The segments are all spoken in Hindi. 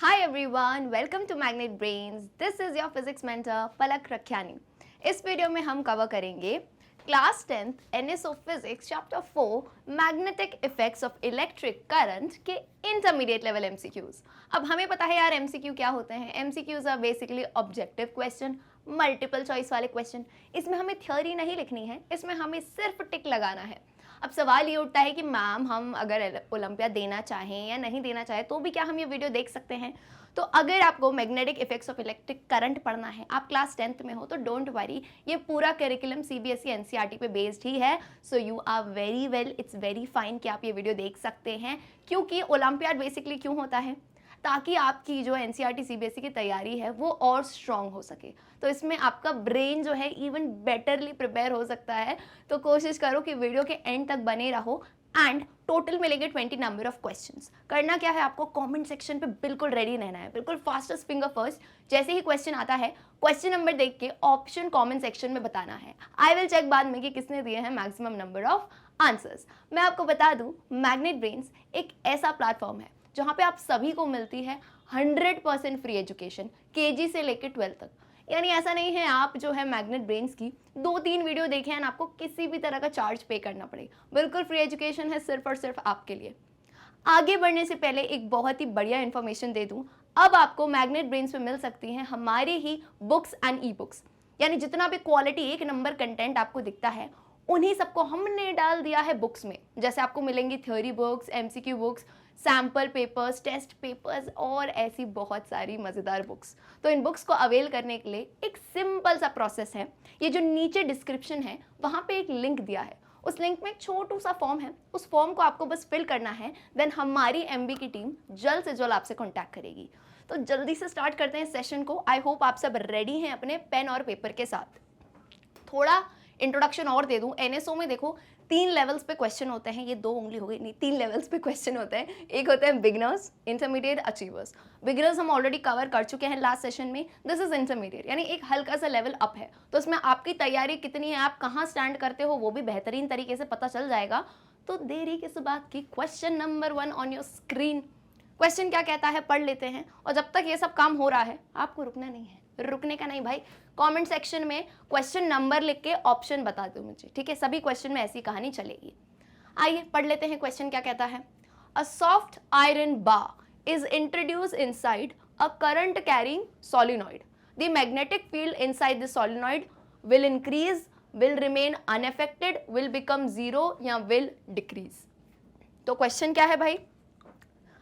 Hi everyone, welcome to Magnet Brains. This is your physics mentor पलक रखियानी. इस वीडियो में हम कवर करेंगे class 10th NSO Physics Chapter 4 Magnetic Effects of Electric Current के इंटरमीडिएट लेवल MCQs. अब हमें पता है यार MCQ क्या होते हैं. MCQs are basically objective question, multiple choice वाले क्वेश्चन. इसमें हमें थ्योरी नहीं लिखनी है, इसमें हमें सिर्फ टिक लगाना है. अब सवाल ये उठता है कि मैम हम अगर ओलंपियाड देना चाहें या नहीं देना चाहें तो भी क्या हम ये वीडियो देख सकते हैं. तो अगर आपको magnetic effects of electric current पढ़ना है, आप क्लास 10th में हो तो डोंट वरी, ये पूरा करिकुलम सीबीएसई एनसीईआरटी पे बेस्ड ही है. So you are very well, it's very fine कि आप ये वीडियो देख सकते हैं. क्योंकि ओलंपियाड बेसिकली क्यों होता है, ताकि आपकी जो एनसीईआरटी सीबीएसई की तैयारी है वो और स्ट्रॉन्ग हो सके. तो इसमें आपका ब्रेन जो है इवन बेटरली प्रिपेयर हो सकता है. तो कोशिश करो कि वीडियो के एंड तक बने रहो. एंड टोटल मिलेंगे 20 नंबर ऑफ क्वेश्चंस. करना क्या है, आपको कमेंट सेक्शन पे बिल्कुल रेडी रहना है, बिल्कुल फास्टेस्ट फिंगर फर्स्ट. जैसे ही क्वेश्चन आता है, क्वेश्चन नंबर देख के ऑप्शन कमेंट सेक्शन में बताना है. आई विल चेक बाद में कि किसने दिए हैं मैक्सिमम नंबर ऑफ आंसर्स. मैं आपको बता दूं, मैग्नेट ब्रेन्स एक ऐसा प्लेटफॉर्म है जहाँ पे आप सभी को मिलती है 100% फ्री एजुकेशन, केजी से लेकर 12 तक. यानी ऐसा नहीं है आप जो है मैग्नेट ब्रेन्स की 2-3 वीडियो देखें एंड आपको किसी भी तरह का चार्ज पे करना पड़े. बिल्कुल फ्री एजुकेशन है, सिर्फ और सिर्फ आपके लिए. आगे बढ़ने से पहले एक बहुत ही बढ़िया इन्फॉर्मेशन दे दूं. अब आपको मैग्नेट ब्रेन्स पे मिल सकती हैं हमारी ही बुक्स एंड ई बुक्स. यानी जितना भी क्वालिटी एक नंबर कंटेंट आपको दिखता है, उन्हीं सबको हमने डाल दिया है बुक्स में. जैसे आपको मिलेंगी theory books, MCQ books, sample papers, test papers और ऐसी बहुत सारी मज़ेदार बुक्स. तो इन बुक्स को अवेल करने के लिए एक सिंपल सा प्रोसेस है. ये जो नीचे डिस्क्रिप्शन है वहाँ पे एक लिंक दिया है. उस लिंक में एक छोटू सा फॉर्म है. उस फॉर्म को आपको बस फिल करना है. देन हमारी एमबी की टीम जल्द से जल्द आपसे कॉन्टैक्ट करेगी. तो जल्दी से स्टार्ट करते हैं सेशन को. आई होप आप सब रेडी हैं अपने पेन और पेपर के साथ. थोड़ा इंट्रोडक्शन और दे दूं. एनएसओ में देखो 3 लेवल्स पे क्वेश्चन होते हैं. ये 2 उंगली हो गई, नहीं 3 लेवल्स पे क्वेश्चन होते हैं. एक होते हैं बिगिनर्स, इंटरमीडिएट, अचीवर्स. बिगिनर्स हम ऑलरेडी कवर कर चुके हैं लास्ट सेशन में. दिस इज इंटरमीडिएट, यानी एक हल्का सा लेवल अप है. तो इसमें आपकी तैयारी कितनी है, आप कहाँ स्टैंड करते हो, वो भी बेहतरीन तरीके से पता चल जाएगा. तो देरी किस बात की, question number 1 on your screen. Question क्या कहता है पढ़ लेते हैं. और जब तक ये सब काम हो रहा है आपको रुकना नहीं है, रुकने का नहीं भाई. कमेंट सेक्शन में क्वेश्चन नंबर लिख के ऑप्शन बता दो मुझे, ठीक है. सभी क्वेश्चन में ऐसी कहानी चलेगी. आइए पढ़ लेते हैं. क्वेश्चन क्या कहता है. A soft iron bar is introduce inside a current carrying solenoid. The magnetic field inside the solenoid will increase, will remain unaffected, will become zero या विल डिक्रीज. तो क्वेश्चन क्या है भाई,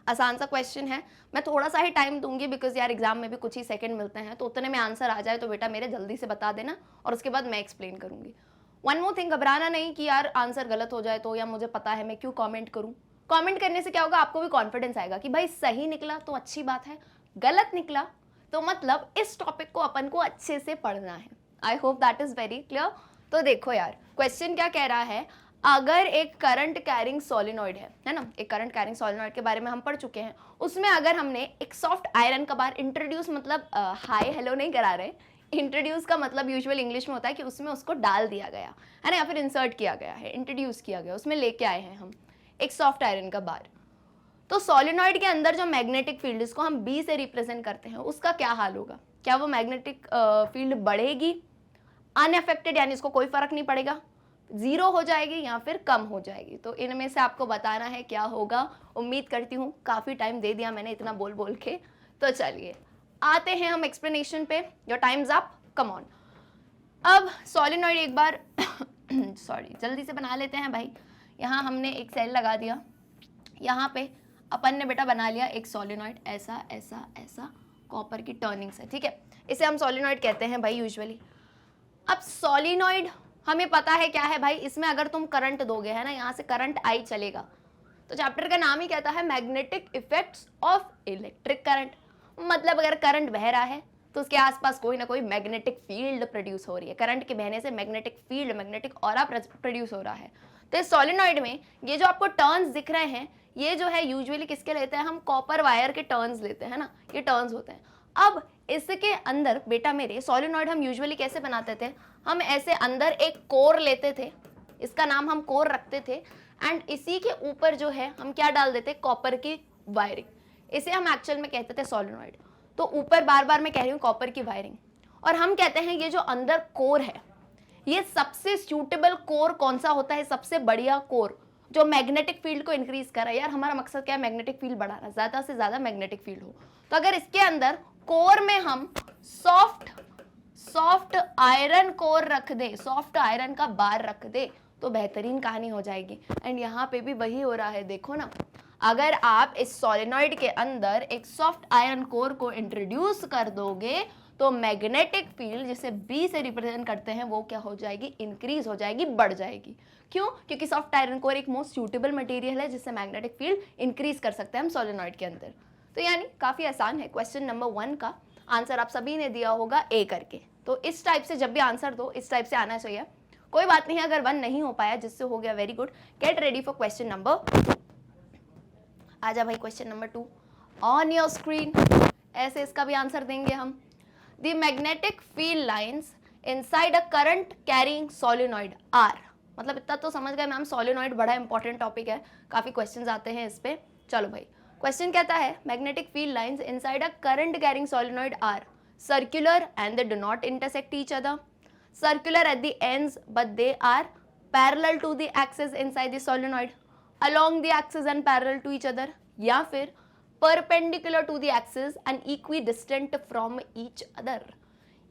आसान सा क्वेश्चन है. मैं थोड़ा सा ही टाइम दूंगी बिकॉज यार एग्जाम में भी कुछ ही सेकंड मिलते हैं. तो उतने में आंसर आ जाए तो बेटा मेरे जल्दी से बता देना और उसके बाद मैं एक्सप्लेन करूंगी. वन मोर थिंग, घबराना नहीं कि यार आंसर गलत हो जाए तो, या मुझे पता है मैं क्यों कमेंट करूं. कमेंट करने से क्या होगा, आपको भी कॉन्फिडेंस आएगा कि भाई सही निकला तो अच्छी बात है, गलत निकला तो मतलब इस टॉपिक को अपन को अच्छे से पढ़ना है. I hope that is very clear. तो देखो यार क्वेश्चन क्या कह रहा है. अगर एक करंट कैरिंग सोलिनॉइड है ना, एक करंट कैरिंग सोलिनॉइड के बारे में हम पढ़ चुके हैं. उसमें अगर हमने एक सॉफ्ट आयरन का बार इंट्रोड्यूस, मतलब हाय हेलो नहीं करा रहे. इंट्रोड्यूस का मतलब यूजुअल इंग्लिश में होता है कि उसमें उसको डाल दिया गया है ना, या फिर इंसर्ट किया गया है, इंट्रोड्यूस किया गया, उसमें लेके आए हैं हम एक सॉफ्ट आयरन का बार. तो सोलिनॉइड के अंदर जो मैग्नेटिक फील्ड, इसको हम बी से रिप्रेजेंट करते हैं, उसका क्या हाल होगा. क्या वो मैग्नेटिक फील्ड बढ़ेगी, अनअफेक्टेड यानी इसको कोई फर्क नहीं पड़ेगा, जीरो हो जाएगी या फिर कम हो जाएगी. तो इनमें से आपको बताना है क्या होगा. उम्मीद करती हूँ काफ़ी टाइम दे दिया मैंने इतना बोल बोल के. तो चलिए आते हैं हम एक्सप्लेनेशन पे. Your time's up, come on. अब सॉलिनॉइड एक बार सॉरी जल्दी से बना लेते हैं भाई. यहाँ हमने एक सेल लगा दिया. यहाँ पे अपन ने बेटा बना लिया एक सॉलिनॉइड, ऐसा ऐसा ऐसा कॉपर की टर्निंग से, ठीक है. इसे हम सॉलिनॉइड कहते हैं भाई यूजुअली. अब सॉलिनॉइड हमें पता है क्या है भाई, इसमें अगर तुम करंट दोगे है ना, यहाँ से करंट आई चलेगा. तो चैप्टर का नाम ही कहता है magnetic effects of electric current. मतलब अगर करंट बह रहा है तो उसके आसपास कोई ना कोई मैग्नेटिक फील्ड प्रोड्यूस हो रही है. करंट के बहने से magnetic field, magnetic aura produce हो रहा है. तो इस सॉलिनॉइड में ये जो आपको टर्न्स दिख रहे हैं, ये जो है यूजुअली किसके लेते हैं हम, कॉपर वायर के टर्न्स लेते हैं ना, ये टर्न्स होते हैं. अब इसके अंदर बेटा मेरे सॉलिनॉइड हम यूजुअली कैसे बनाते थे, हम ऐसे अंदर एक कोर लेते थे, इसका नाम हम कोर रखते थे. एंड इसी के ऊपर जो है हम क्या डाल देते, कॉपर की वायरिंग. इसे हम एक्चुअल में कहते थे सोलेनॉइड। तो ऊपर बार बार मैं कह रही हूँ कॉपर की वायरिंग, और हम कहते हैं ये जो अंदर कोर है, ये सबसे सूटेबल कोर कौन सा होता है, सबसे बढ़िया कोर जो मैग्नेटिक फील्ड को इंक्रीज कर रहा है। यार हमारा मकसद क्या है, मैग्नेटिक फील्ड बढ़ाना, ज्यादा से ज्यादा मैग्नेटिक फील्ड हो। तो अगर इसके अंदर कोर में हम सॉफ्ट आयरन कोर रख दे, सॉफ्ट आयरन का बार रख दे, तो बेहतरीन कहानी हो जाएगी। एंड यहाँ पे भी वही हो रहा है, देखो ना, अगर आप इस सोलेनॉइड के अंदर एक सॉफ्ट आयरन कोर को इंट्रोड्यूस कर दोगे तो मैग्नेटिक फील्ड जिसे बी से रिप्रेजेंट करते हैं वो क्या हो जाएगी, इंक्रीज हो जाएगी, बढ़ जाएगी। क्यों? क्योंकि सॉफ्ट आयरन कोर एक मोस्ट सूटेबल मटेरियल है जिससे मैग्नेटिक फील्ड इंक्रीज कर सकते हैं हम सोलेनॉइड के अंदर। तो यानी काफी आसान है। क्वेश्चन नंबर 1 का आंसर आप सभी ने दिया होगा ए करके। तो इस टाइप से जब भी आंसर दो इस टाइप से आना चाहिए। कोई बात नहीं अगर 1 नहीं हो पाया, जिससे हो गया very good. Get ready for question number 2। आजा भाई question number 2 on your screen. ऐसे इसका भी आंसर देंगे हम। The magnetic field lines inside a current carrying solenoid are. मतलब इतना तो समझ गए मैम, सोलेनॉइड बड़ा इंपॉर्टेंट टॉपिक है, काफी क्वेश्चंस आते हैं इस पे। चलो भाई क्वेश्चन कहता है magnetic field lines inside a current carrying solenoid are circular and they do not intersect each other, circular at the ends but they are parallel to the axis inside the solenoid, along the axis and parallel to each other, या फिर perpendicular to the axis and equidistant from each other।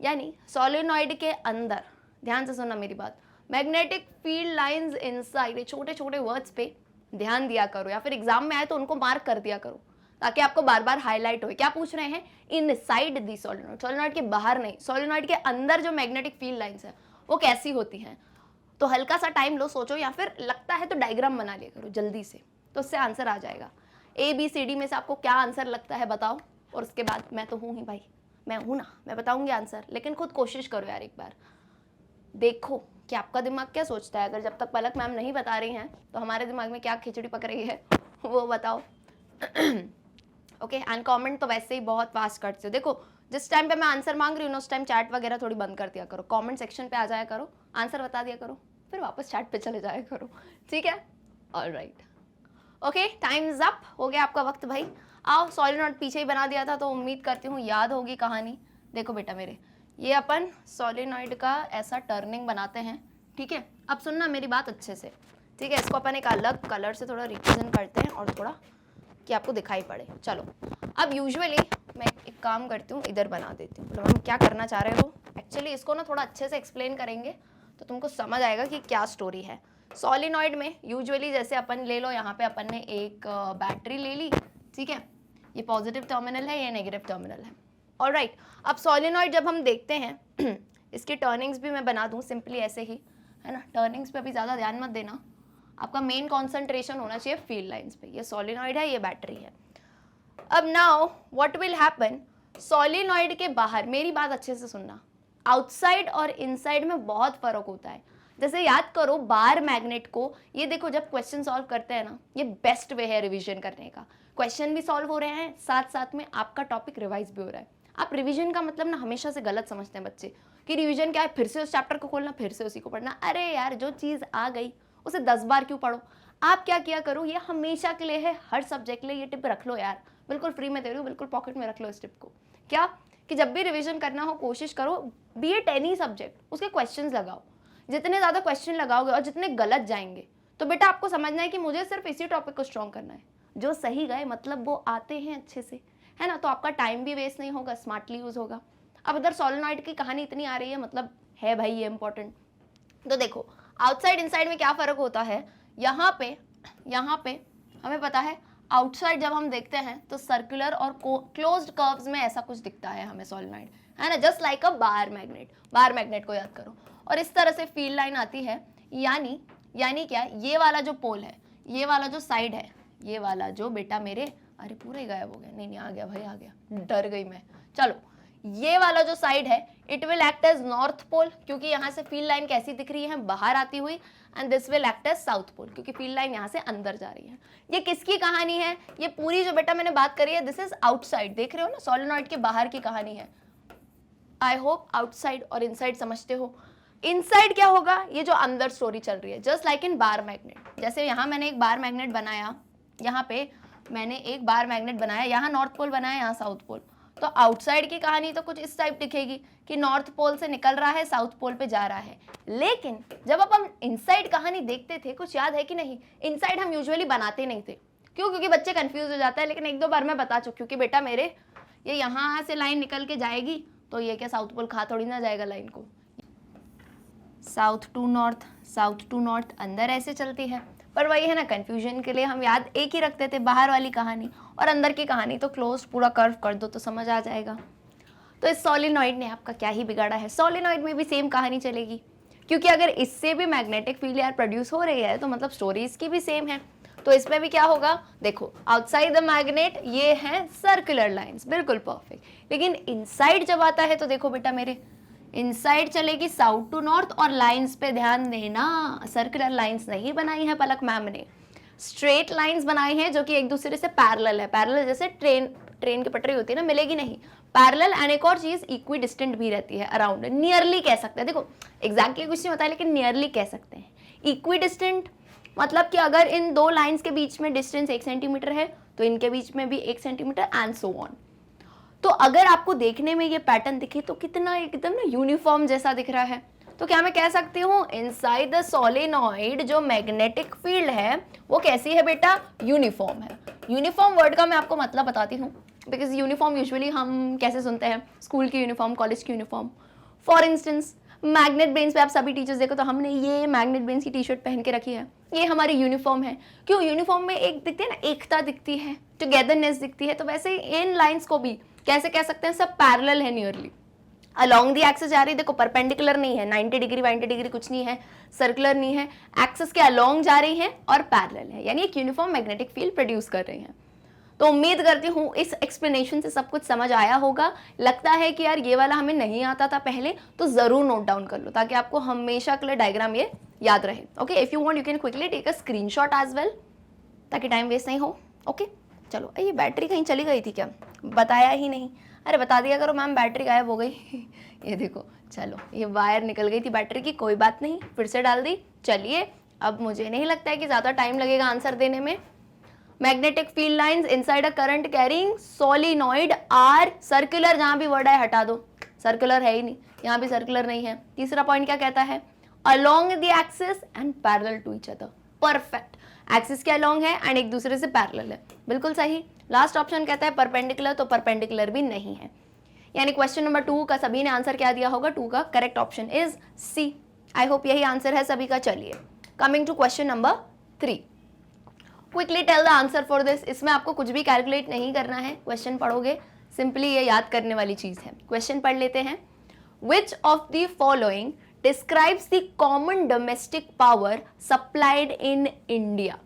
यानी सोलेनॉइड के अंदर, ध्यान से सुनना मेरी बात, मैग्नेटिक फील्ड लाइंस इनसाइड, छोटे छोटे वर्ड्स पे ध्यान दिया करो, या फिर एग्जाम में आए तो उनको मार्क कर दिया करो ताकि आपको बार बार हाईलाइट हो। क्या पूछ रहे हैं, इनसाइड दी सोलेनॉइड, सोलेनॉइड के बाहर नहीं, सोलेनॉइड के अंदर जो मैग्नेटिक फील्ड लाइंस है वो कैसी होती हैं। तो हल्का सा टाइम लो, सोचो, या फिर लगता है तो डायग्राम बना लिया करो जल्दी से, तो उससे आंसर आ जाएगा। ABCD में से आपको क्या आंसर लगता है बताओ, और उसके बाद मैं तो हूँ ही भाई, मैं हूँ ना, मैं बताऊंगी आंसर, लेकिन खुद कोशिश करो यार, एक बार देखो कि आपका दिमाग क्या सोचता है। अगर जब तक पलक मैम नहीं बता रही हैं तो हमारे दिमाग में क्या खिचड़ी पक रही है वो बताओ। ओके एंड कमेंट तो वैसे ही बहुत फास्ट करते हो। देखो जिस टाइम पे मैं आंसर मांग रही हूँ ना उस टाइम चैट वगैरह थोड़ी बंद कर दिया करो, कमेंट सेक्शन पे आ जाया करो, आंसर बता दिया करो, फिर वापस चैट पे चले जाया करो, ठीक है। Alright, okay time is up, हो गया आपका वक्त भाई। आओ, सोलेनॉइड पीछे ही बना दिया था तो उम्मीद करती हूँ याद होगी कहानी। देखो बेटा मेरे, ये अपन सोलेनॉइड का ऐसा टर्निंग बनाते हैं, ठीक है। अब सुनना मेरी बात अच्छे से, ठीक है। इसको अपन एक अलग कलर से थोड़ा रिप्रेजेंट करते हैं और थोड़ा कि आपको दिखाई पड़े। चलो अब यूजुअली मैं एक काम करती हूँ, इधर बना देती हूँ। मतलब हम क्या करना चाह रहे हो, एक्चुअली इसको ना थोड़ा अच्छे से एक्सप्लेन करेंगे तो तुमको समझ आएगा कि क्या स्टोरी है। सोलेनॉइड में यूजुअली जैसे अपन ले लो, यहाँ पे अपन ने एक बैटरी ले ली, ठीक है। ये पॉजिटिव टर्मिनल है, ये नेगेटिव टर्मिनल है। ऑलराइट, अब सोलेनॉइड जब हम देखते हैं इसकी टर्निंग्स भी मैं बना दूँ सिंपली ऐसे ही, है ना। टर्निंग्स पे अभी ज़्यादा ध्यान मत देना, आपका मेन कॉन्सेंट्रेशन होना चाहिए फील्ड लाइंस पे। ये सोलेनॉइड है, ये बैटरी है। अब now what will happen, solenoid के बाहर, मेरी बात अच्छे से सुनना, आउटसाइड और इनसाइड में बहुत फर्क होता है। जैसे याद करो बार मैग्नेट को, ये देखो जब क्वेश्चन सॉल्व करते हैं ना, ये बेस्ट वे है रिवीजन करने का। क्वेश्चन भी सॉल्व हो रहे हैं, साथ साथ में आपका टॉपिक रिवाइज भी हो रहा है। आप रिवीजन का मतलब ना हमेशा से गलत समझते हैं बच्चे कि रिवीजन क्या है, फिर से उस चैप्टर को खोलना, फिर से उसी को पढ़ना। अरे यार जो चीज़ आ गई उसे 10 बार क्यों पढ़ो। आप क्या किया करो, ये हमेशा के लिए है, हर सब्जेक्ट के लिए ये टिप रख लो यार, बिल्कुल फ्री में दे रही हूँ, बिल्कुल पॉकेट में रख लो इस टिप को। क्या कि जब भी रिवीजन करना हो कोशिश करो, बी एट एनी सब्जेक्ट, उसके क्वेश्चंस लगाओ। जितने ज़्यादा क्वेश्चन लगाओगे और जितने गलत जाएंगे तो बेटा आपको समझना है कि मुझे सिर्फ इसी टॉपिक को स्ट्रॉन्ग करना है। जो सही गए मतलब वो आते हैं अच्छे से, है ना, तो आपका टाइम भी वेस्ट नहीं होगा, स्मार्टली यूज होगा। अब इधर सोलेनॉइड की कहानी इतनी आ रही है, मतलब है भाई ये इंपॉर्टेंट। तो देखो आउटसाइड इनसाइड में क्या फ़र्क होता है। यहाँ पे हमें पता है आउटसाइड जब हम देखते हैं तो सर्कुलर और क्लोज्ड कर्व्स में ऐसा कुछ दिखता है हमें सोलेनॉइड, है ना, जस्ट लाइक अ बार मैग्नेट। बार मैग्नेट को याद करो, और इस तरह से फील्ड लाइन आती है। यानी क्या, ये वाला जो पोल है, ये वाला जो साइड है, ये वाला जो बेटा मेरे, अरे पूरे गायब हो गया, नहीं आ गया भाई, आ गया, डर गई मैं। चलो ये वाला जो साइड है it will act as north pole, क्योंकि यहाँ से फील्ड लाइन कैसी दिख रही है, बाहर आती हुई, and this will act as south pole, क्योंकि फील्ड लाइन यहाँ से अंदर जा रही है। ये किसकी कहानी है, ये पूरी जो बेटा मैंने बात करी है दिस इज आउटसाइड, देख रहे हो ना, सोलेनॉइड के बाहर की कहानी है। आई होप आउटसाइड और इनसाइड समझते हो। इनसाइड क्या होगा, ये जो अंदर स्टोरी चल रही है, just like in bar magnet. जैसे यहाँ मैंने एक बार मैग्नेट बनाया, यहाँ पे मैंने एक बार मैग्नेट बनाया, यहाँ नॉर्थ पोल बनाया, यहाँ साउथ पोल, तो आउटसाइड की कहानी तो कुछ इस टाइप दिखेगी कि नॉर्थ पोल से निकल रहा है, साउथ पोल पे जा रहा है। लेकिन जब अब हम इनसाइड कहानी देखते थे, कुछ याद है कि नहीं, इनसाइड हम यूजुअली बनाते नहीं थे। क्यों? क्योंकि बच्चे कंफ्यूज हो जाता है। लेकिन एक दो बार मैं बता चुकी हूँ कि बेटा मेरे ये यहाँ से लाइन निकल के जाएगी, तो ये क्या साउथ पोल खा थोड़ी ना जाएगा लाइन को। साउथ टू नॉर्थ अंदर ऐसे चलती है। पर वही है ना, कंफ्यूजन के लिए हम याद एक ही रखते थे, बाहर वाली कहानी और अंदर की कहानी तो क्लोज पूरा कर्व कर दो तो समझ आ जाएगा। तो इस सोलेनॉइड ने आपका क्या ही बिगाड़ा है। सोलेनॉइड में भी सेम कहानी चलेगी, क्योंकि अगर इससे भी मैग्नेटिक फील्ड यार प्रोड्यूस हो रही है तो मतलब स्टोरी इसकी भी सेम है। तो इसमें भी क्या होगा, देखो आउटसाइड द मैग्नेट ये है सर्कुलर लाइंस, बिल्कुल परफेक्ट। लेकिन इनसाइड जब आता है तो देखो बेटा मेरे, इनसाइड चलेगी साउथ टू नॉर्थ, और लाइंस पे ध्यान देना, सर्कुलर लाइंस नहीं बनाई है पलक मैम ने, स्ट्रेट लाइंस बनाई हैं जो कि एक दूसरे से पैरेलल है। पैरेलल जैसे ट्रेन की पटरी होती है ना, मिलेगी नहीं, पैरेलल। एंड एक और चीज इक्वी डिस्टेंट भी रहती है, अराउंड, नियरली कह सकते हैं। देखो एग्जैक्टली कुछ नहीं होता है, लेकिन नियरली कह सकते हैं। इक्वी डिस्टेंट मतलब कि अगर इन दो लाइंस के बीच में डिस्टेंस 1 सेंटीमीटर है तो इनके बीच में भी 1 सेंटीमीटर, एंड सो ऑन। तो अगर आपको देखने में ये पैटर्न दिखे तो कितना एकदम ना यूनिफॉर्म जैसा दिख रहा है, तो क्या मैं कह सकती हूँ इनसाइड द सोलेनॉइड जो मैग्नेटिक फील्ड है वो कैसी है बेटा, यूनिफॉर्म है। यूनिफॉर्म वर्ड का मैं आपको मतलब बताती हूँ, बिकॉज यूनिफॉर्म यूजुअली हम कैसे सुनते हैं, स्कूल की यूनिफॉर्म, कॉलेज की uniform. For instance magnet brains पे आप सभी टीचर्स देखो तो हमने ये मैग्नेट ब्रेन्स की टी शर्ट पहन के रखी है, ये हमारी यूनिफॉर्म है। क्यों? यूनिफॉर्म में एक दिखती है ना, एकता दिखती है, टुगेदरनेस दिखती है। तो वैसे इन लाइंस को भी कैसे कह सकते हैं, सब पैरेलल है, नियरली अलोंग दी एक्सिस जा रही है। देखो परपेंडिकुलर नहीं है, 90 डिग्री 90 डिग्री कुछ नहीं है, सर्कुलर नहीं है, एक्सिस के अलोंग जा रही है और पैरेलल है, यानी एक यूनिफॉर्म मैग्नेटिक फील्ड प्रोड्यूस कर रही है। तो उम्मीद करती हूँ इस एक्सप्लेनेशन से सब कुछ समझ आया होगा। लगता है कि यार ये वाला हमें नहीं आता था पहले, तो जरूर नोट डाउन कर लो ताकि आपको हमेशा के लिए डायग्राम ये याद रहे। Okay, if you want you can quickly take a screenshot as well, ताकि टाइम वेस्ट नहीं हो। ओके चलो, ये बैटरी कहीं चली गई थी क्या, बताया ही नहीं। अरे बता दिया करो मैम, बैटरी गायब हो गई ये देखो, चलो ये वायर निकल गई थी बैटरी की, कोई बात नहीं, फिर से डाल दी। चलिए अब मुझे नहीं लगता है कि ज़्यादा टाइम लगेगा आंसर देने में। Magnetic field lines inside a current carrying solenoid are circular, जहाँ भी वर्ड है हटा दो, सर्कुलर है ही नहीं, यहाँ भी सर्कुलर नहीं है। तीसरा पॉइंट क्या कहता है, along the axis and parallel to each other, perfect, axis के अलोंग है एंड एक दूसरे से पैरेलल है, बिल्कुल सही। लास्ट ऑप्शन कहता है परपेंडिकुलर, तो परपेंडिकुलर भी नहीं है। यानी क्वेश्चन नंबर 2 का सभी ने आंसर क्या दिया होगा, 2 का correct option is C. I hope यही आंसर है सभी का। चलिए coming to question number 3, quickly tell the answer for this. इसमें आपको कुछ भी कैलकुलेट नहीं करना है, क्वेश्चन पढ़ोगे, सिंपली ये याद करने वाली चीज है। क्वेश्चन पढ़ लेते हैं। Which of the following describes the common domestic power supplied in India.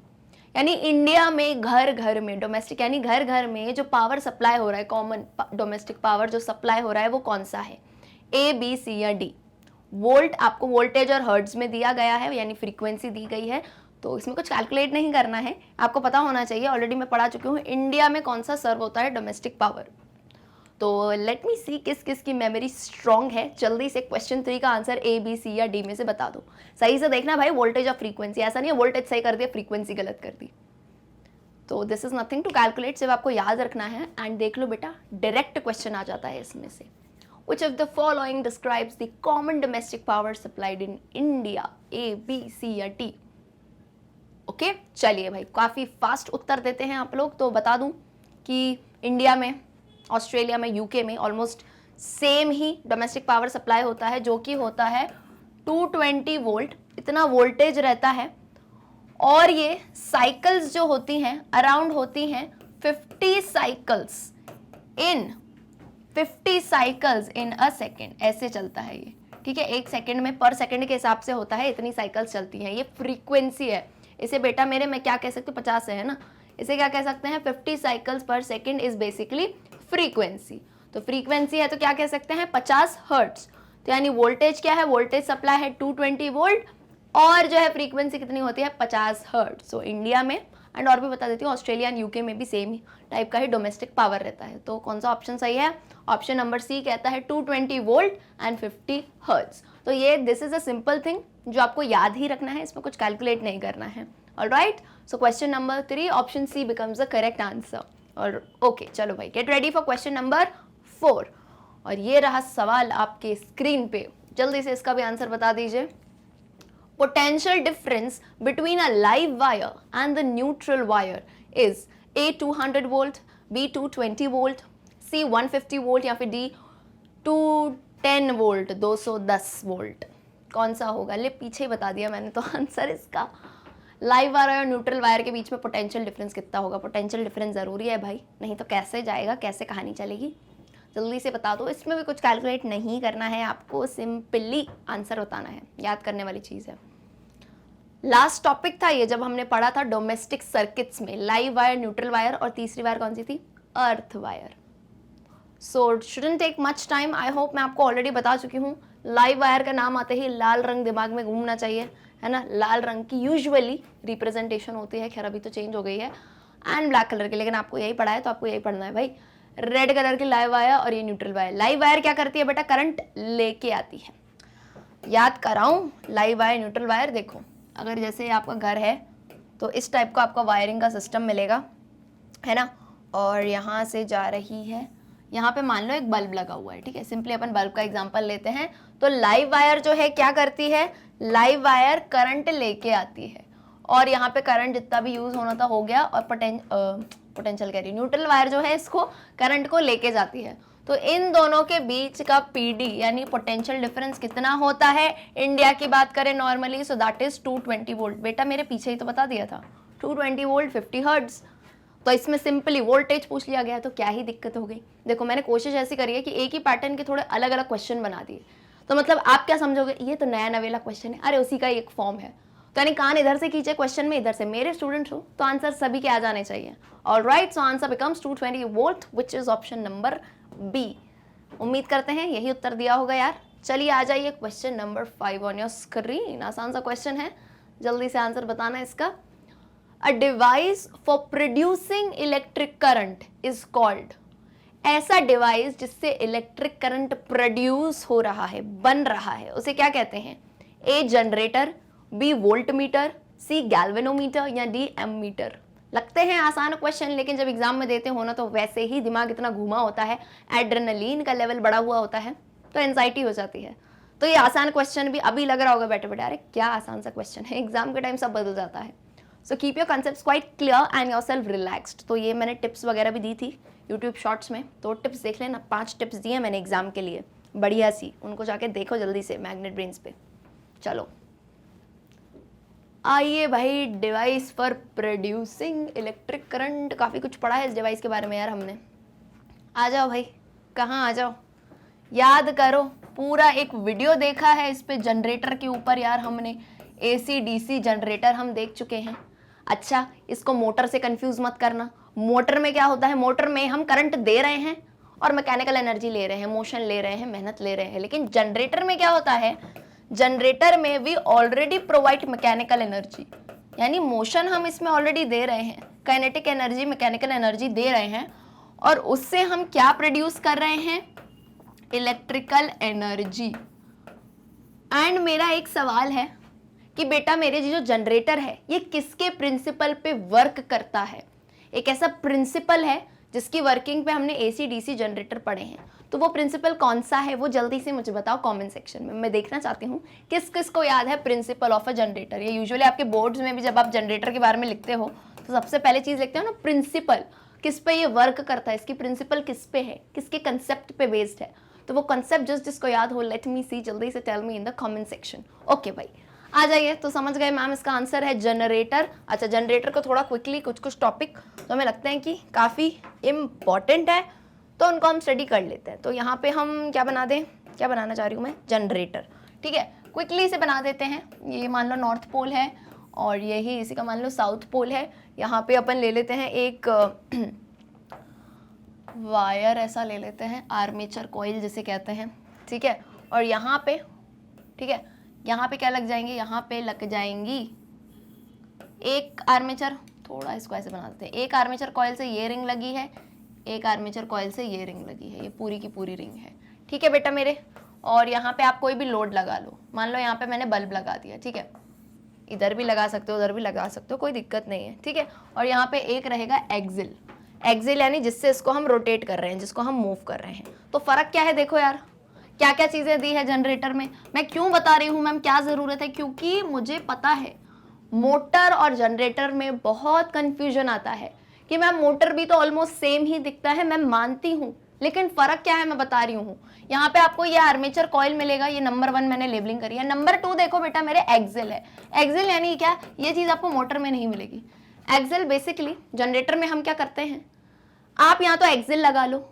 यानी इंडिया में घर घर में, डोमेस्टिक यानी घर घर में जो पावर सप्लाई हो रहा है, कॉमन डोमेस्टिक पावर जो सप्लाई हो रहा है वो कौन सा है, ए बी सी या डी। वोल्ट आपको वोल्टेज और हर्ट्ज में दिया गया है, यानी फ्रीक्वेंसी दी गई है, तो इसमें कुछ कैलकुलेट नहीं करना है, आपको पता होना चाहिए, ऑलरेडी मैं पढ़ा चुकी हूँ इंडिया में कौन सा सर्व होता है डोमेस्टिक पावर। तो लेट मी सी किस किस की मेमोरी स्ट्रॉन्ग है। जल्दी से क्वेश्चन 3 का आंसर ए बी सी या डी में से बता दो। सही से देखना भाई, वोल्टेज और फ्रीक्वेंसी, ऐसा नहीं है वोल्टेज सही कर दिया फ्रीक्वेंसी गलत कर दी। तो this is nothing to calculate, सिर्फ आपको याद रखना है। एंड देख लो बेटा, डायरेक्ट क्वेश्चन आ जाता है इसमें से। Which of the following describes the common domestic power supplied in India? A, B, C या D? ओके चलिए भाई, काफ़ी फास्ट उत्तर देते हैं आप लोग। तो बता दूं कि इंडिया में, ऑस्ट्रेलिया में, यूके में ऑलमोस्ट सेम ही डोमेस्टिक पावर सप्लाई होता है, जो कि होता है 220 वोल्ट, इतना वोल्टेज रहता है। और ये साइकिल्स जो होती हैं अराउंड होती हैं 50 cycles in 50 cycles in a second, ऐसे चलता है ये, ठीक है। 1 सेकेंड में पर सेकेंड के हिसाब से होता है, इतनी साइकिल्स चलती हैं। ये फ्रीक्वेंसी है, इसे बेटा मेरे मैं क्या कह सकती हूँ, 50 है ना, इसे क्या कह सकते हैं 50 साइकिल्स पर सेकेंड इज बेसिकली फ्रीक्वेंसी। तो फ्रीक्वेंसी है तो क्या कह सकते हैं 50 हर्ट्ज। तो यानी वोल्टेज क्या है, वोल्टेज सप्लाई है 220 वोल्ट और जो है फ्रीक्वेंसी कितनी होती है 50 हर्ट्ज। सो इंडिया में एंड और भी बता देती हूँ, ऑस्ट्रेलिया एंड यूके में भी सेम ही टाइप का ही डोमेस्टिक पावर रहता है। तो कौन सा ऑप्शन सही है, ऑप्शन नंबर सी कहता है 220 वोल्ट एंड 50 हर्ट्ज। तो ये this is a simple thing जो आपको याद ही रखना है, इसमें कुछ कैलकुलेट नहीं करना है। Alright, So question number 3, option C becomes the correct answer. और ओके चलो भाई, gate ready for question number 4. और ये रहा सवाल आपके स्क्रीन पे, जल्दी से इसका भी आंसर बता दीजिए. Potential difference between a live wire and the neutral wire is A 200 volt, B 220 volt, C 150 volt या फिर D 210 वोल्ट 210 वोल्ट. कौन सा होगा? ले पीछे ही बता दिया मैंने तो आंसर इसका. लाइव वायर और न्यूट्रल वायर के बीच में पोटेंशियल डिफरेंस कितना होगा? पोटेंशियल डिफरेंस ज़रूरी है भाई, नहीं तो कैसे जाएगा, कैसे कहानी चलेगी? जल्दी से बता दो. इसमें भी कुछ कैलकुलेट नहीं करना है आपको, सिंपली आंसर बताना है, याद करने वाली चीज़ है. लास्ट टॉपिक था ये जब हमने पढ़ा था डोमेस्टिक सर्किट्स में, लाइव वायर, न्यूट्रल वायर और तीसरी वायर कौन सी थी? Earth wire. So shouldn't take much time. I hope मैं आपको ऑलरेडी बता चुकी हूँ. लाइव वायर का नाम आते ही लाल रंग दिमाग में घूमना चाहिए, है ना. लाल रंग की यूजुअली रिप्रेजेंटेशन होती है, खैर अभी तो चेंज हो गई है, एंड ब्लैक कलर की, लेकिन आपको यही पढ़ा है तो आपको यही पढ़ना है भाई. रेड कलर की लाइव वायर और ये न्यूट्रल वायर. लाइव वायर क्या करती है बेटा? करंट लेके आती है. याद कराऊं, लाइव वायर न्यूट्रल वायर. देखो अगर जैसे आपका घर है तो इस टाइप का आपका वायरिंग का सिस्टम मिलेगा, है ना. और यहाँ से जा रही है, यहाँ पे मान लो एक बल्ब लगा हुआ है, ठीक है. सिंपली अपन बल्ब का एग्जांपल लेते हैं. तो लाइव वायर जो है क्या करती है? लाइव वायर करंट लेके आती है, और यहाँ पे करंट जितना भी यूज होना था हो गया, और पोटेंशियल कह रही, न्यूट्रल वायर जो है इसको करंट को लेके जाती है. तो इन दोनों के बीच का पीडी यानी पोटेंशियल डिफरेंस कितना होता है? इंडिया की बात करें normally, so that is 220 volt. बेटा मेरे पीछे ही तो बता दिया था, 220 वोल्ट 50 हर्ट्ज. तो इसमें सिंपली वोल्टेज पूछ लिया गया, तो क्या ही दिक्कत हो गई. देखो मैंने कोशिश ऐसी करी है कि एक ही पैटर्न के थोड़े अलग अलग क्वेश्चन बना दिए, तो मतलब आप क्या समझोगे, ये तो नया नवेला क्वेश्चन है, अरे उसी का एक फॉर्म है. तो यानी कान इधर से खींचे क्वेश्चन में, इधर से मेरे स्टूडेंट हो तो आंसर सभी के आ जाने चाहिए. Alright, so answer becomes 220 volt which is option number B. उम्मीद करते हैं यही उत्तर दिया होगा यार. चलिए आ जाइए question number 5 on your screen. आसान सा क्वेश्चन है, जल्दी से आंसर बताना है इसका. A device for producing electric current is called. ऐसा डिवाइस जिससे इलेक्ट्रिक करंट प्रोड्यूस हो रहा है, बन रहा है, उसे क्या कहते हैं? ए जनरेटर, बी वोल्ट मीटर, सी गैल्वेनोमीटर या डी एमीटर. लगते हैं आसान क्वेश्चन, लेकिन जब एग्जाम में देते हो ना तो वैसे ही दिमाग इतना घुमा होता है, एड्रेनलिन का लेवल बढ़ा हुआ होता है, तो एंजाइटी हो जाती है. तो ये आसान क्वेश्चन भी अभी लग रहा होगा बैठे बैठे, अरे क्या आसान सा क्वेश्चन है, एग्जाम के टाइम सब बदल जाता है. So keep your concepts quite clear and yourself relaxed. तो ये मैंने टिप्स वगैरह भी दी थी यूट्यूब शॉर्ट्स में, तो टिप्स देख लेना. 5 टिप्स दिए मैंने एग्जाम के लिए, बढ़िया सी, उनको जाके देखो जल्दी से मैग्नेट ब्रेन्स पे. चलो आइए भाई, device for producing electric current. काफ़ी कुछ पढ़ा है इस डिवाइस के बारे में यार हमने. आ जाओ भाई, कहाँ आ जाओ, याद करो. पूरा एक वीडियो देखा है इस पे जनरेटर के ऊपर यार हमने, AC DC जनरेटर हम देख चुके हैं. अच्छा, इसको मोटर से कंफ्यूज मत करना. मोटर में क्या होता है? मोटर में हम करंट दे रहे हैं और मैकेनिकल एनर्जी ले रहे हैं, मोशन ले रहे हैं, मेहनत ले रहे हैं. लेकिन जनरेटर में क्या होता है? जनरेटर में we already provide mechanical energy, यानी मोशन हम इसमें ऑलरेडी दे रहे हैं, काइनेटिक एनर्जी, मैकेनिकल एनर्जी दे रहे हैं, और उससे हम क्या प्रोड्यूस कर रहे हैं? Electrical energy. एंड मेरा एक सवाल है कि बेटा मेरे जो जनरेटर है ये किसके प्रिंसिपल पे वर्क करता है? एक ऐसा प्रिंसिपल है जिसकी वर्किंग पे हमने AC DC जनरेटर पढ़े हैं, तो वो प्रिंसिपल कौन सा है वो जल्दी से मुझे बताओ कमेंट सेक्शन में. मैं देखना चाहती हूँ किस किस को याद है प्रिंसिपल ऑफ अ जनरेटर. ये यूजुअली आपके बोर्ड्स में भी जब आप जनरेटर के बारे में लिखते हो तो सबसे पहले चीज़ लिखते हो ना, प्रिंसिपल, किस पे ये वर्क करता है, इसकी प्रिंसिपल किस पे है, किसके कंसेप्ट पे बेस्ड है. तो वो कंसेप्ट जिसको याद हो, लेट मी सी, जल्दी से tell me in the comment section. Okay भाई, आ जाइए. तो समझ गए मैम, इसका आंसर है जनरेटर. अच्छा, जनरेटर को थोड़ा क्विकली कुछ टॉपिक तो हमें लगता है कि काफ़ी इम्पॉर्टेंट है, तो उनको हम स्टडी कर लेते हैं. तो यहाँ पे हम क्या बना दें, क्या बनाना चाह रही हूँ मैं? जनरेटर. ठीक है, क्विकली से बना देते हैं. ये मान लो नॉर्थ पोल है और यही इसी का मान लो साउथ पोल है. यहाँ पे अपन ले लेते हैं एक वायर ऐसा ले लेते हैं, आर्मेचर कॉइल जिसे कहते हैं. ठीक है, और यहाँ पे, ठीक है, यहाँ पे क्या लग जाएंगे? यहाँ पे लग जाएंगी एक आर्मेचर, थोड़ा इसको ऐसे बना देते हैं, एक आर्मेचर कॉइल से ये रिंग लगी है, एक आर्मेचर कॉइल से ये रिंग लगी है, ये पूरी की पूरी रिंग है. ठीक है बेटा मेरे. और यहाँ पे आप कोई भी लोड लगा लो, मान लो यहाँ पे मैंने बल्ब लगा दिया. ठीक है, इधर भी लगा सकते हो, उधर भी लगा सकते हो, कोई दिक्कत नहीं है, ठीक है। और यहाँ पे एक रहेगा एक्सिल, एक्सिल यानी जिससे इसको हम रोटेट कर रहे हैं, जिसको हम मूव कर रहे हैं। तो फर्क क्या है देखो यार, क्या क्या चीजें दी है जनरेटर में। मैं क्यों बता रही हूँ मैम, क्या जरूरत है, क्योंकि मुझे पता है मोटर और जनरेटर में बहुत कंफ्यूजन आता है कि मैम मोटर भी तो ऑलमोस्ट सेम ही दिखता है, मैं मानती हूँ, लेकिन फर्क क्या है मैं बता रही हूँ। यहाँ पे आपको ये आर्मेचर कॉइल मिलेगा, ये नंबर 1 मैंने लेबलिंग करी है। नंबर 2 देखो बेटा मेरे एक्सिल है, एक्सिल यानी क्या, ये चीज आपको मोटर में नहीं मिलेगी। एक्सिल बेसिकली जनरेटर में हम क्या करते हैं, आप यहाँ तो एक्सिल लगा लो,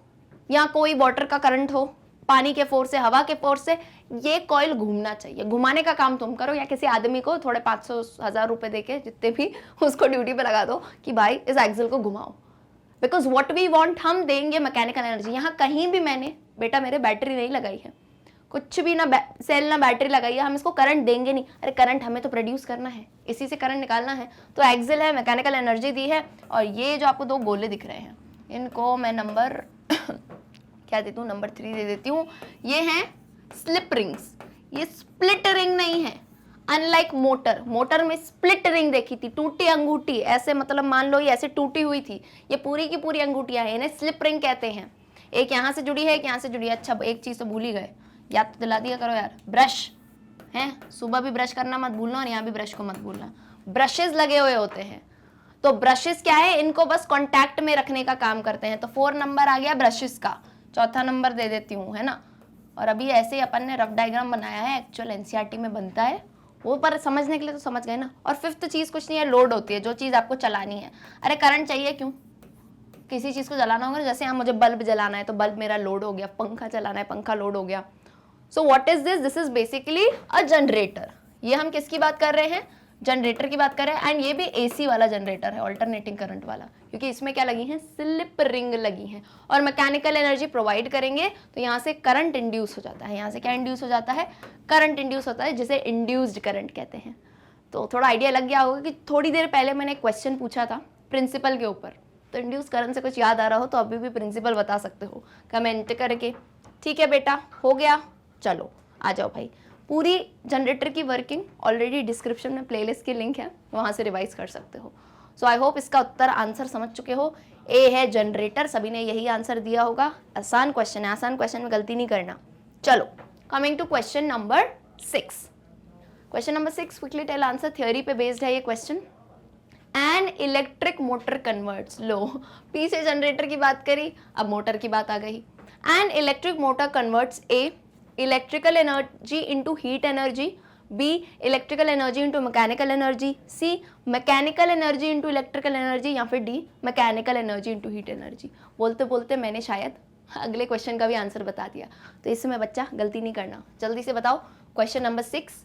या कोई वाटर का करंट हो, पानी के फोर्स से, हवा के फोर्स से, ये कॉइल घूमना चाहिए, घुमाने का काम तुम करो, या किसी आदमी को थोड़े 500-1000 रुपए देके जितने भी उसको ड्यूटी पे लगा दो कि भाई इस एक्सिल को घुमाओ, बिकॉज व्हाट वी वांट हम देंगे मैकेनिकल एनर्जी। यहाँ कहीं भी मैंने बेटा मेरे बैटरी नहीं लगाई है, कुछ भी ना सेल ना बैटरी लगाई है, हम इसको करंट देंगे नहीं। अरे करंट हमें तो प्रोड्यूस करना है, इसी से करंट निकालना है, तो एक्सिल है, मैकेनिकल एनर्जी दी है। और ये जो आपको 2 गोले दिख रहे हैं, इनको मैं नंबर क्या देती हूँ, नंबर 3 दे देती हूँ। ये हैं स्लिप रिंग्स, ये स्प्लिट रिंग नहीं है, अनलाइक मोटर। मोटर में स्प्लिट रिंग देखी थी, टूटी अंगूठी, ऐसे मतलब मान लो ये ऐसे टूटी हुई थी, ये पूरी की पूरी अंगूठियां हैं, इन्हें स्लिप रिंग कहते हैं। एक यहाँ से जुड़ी है, एक यहाँ से जुड़ी है। अच्छा एक चीज तो भूल ही गए, याद तो दिला दिया करो यार, ब्रश है, सुबह भी ब्रश करना मत भूलना और यहाँ भी ब्रश को मत भूलना। ब्रशेज लगे हुए होते हैं, तो ब्रशेस क्या है, इनको बस कॉन्टैक्ट में रखने का काम करते हैं। तो 4 नंबर आ गया ब्रशेस का, चौथा नंबर दे देती हूँ, है ना। और अभी ऐसे ही अपन ने रफ डायग्राम बनाया है, एक्चुअल एनसीईआरटी में बनता है वो, पर समझने के लिए तो समझ गए ना। और 5th चीज कुछ नहीं है, लोड होती है, जो चीज आपको चलानी है। अरे करंट चाहिए क्यों, किसी चीज को जलाना होगा, जैसे यहाँ मुझे बल्ब जलाना है तो बल्ब मेरा लोड हो गया, पंखा चलाना है पंखा लोड हो गया। सो what is this, this is basically a generator. ये हम किसकी बात कर रहे हैं, जनरेटर की बात कर रहे हैं। एंड ये भी एसी वाला जनरेटर है, ऑल्टरनेटिंग करंट वाला, क्योंकि इसमें क्या लगी है, स्लिप रिंग लगी है और मैकेनिकल एनर्जी प्रोवाइड करेंगे। तो यहाँ से करंट इंड्यूस हो जाता है, यहाँ से क्या इंड्यूस हो जाता है, करंट इंड्यूस होता है, जिसे इंड्यूस्ड करंट कहते हैं। तो थोड़ा आइडिया लग गया होगा कि थोड़ी देर पहले मैंने एक क्वेश्चन पूछा था प्रिंसिपल के ऊपर, तो इंड्यूस करंट से कुछ याद आ रहा हो तो अभी भी प्रिंसिपल बता सकते हो कमेंट करके। ठीक है बेटा, हो गया, चलो आ जाओ भाई। पूरी जनरेटर की वर्किंग ऑलरेडी डिस्क्रिप्शन में प्लेलिस्ट की लिंक है, वहां से रिवाइज कर सकते हो। सो आई होप इसका उत्तर आंसर समझ चुके हो। ए है जनरेटर, सभी ने यही आंसर दिया होगा। आसान क्वेश्चन है, आसान क्वेश्चन में गलती नहीं करना। चलो coming to question number 6। Question number 6 quickly tell answer, theory पे बेस्ड है ये question. An electric motor converts, लो पीछे जनरेटर की बात करी, अब मोटर की बात आ गई। An electric motor converts A electrical energy into heat energy, B electrical energy into mechanical energy, C mechanical energy into electrical energy, या फिर D mechanical energy into heat energy. बोलते बोलते मैंने शायद अगले क्वेश्चन का भी आंसर बता दिया, तो इसमें बच्चा गलती नहीं करना, जल्दी से बताओ। क्वेश्चन नंबर 6,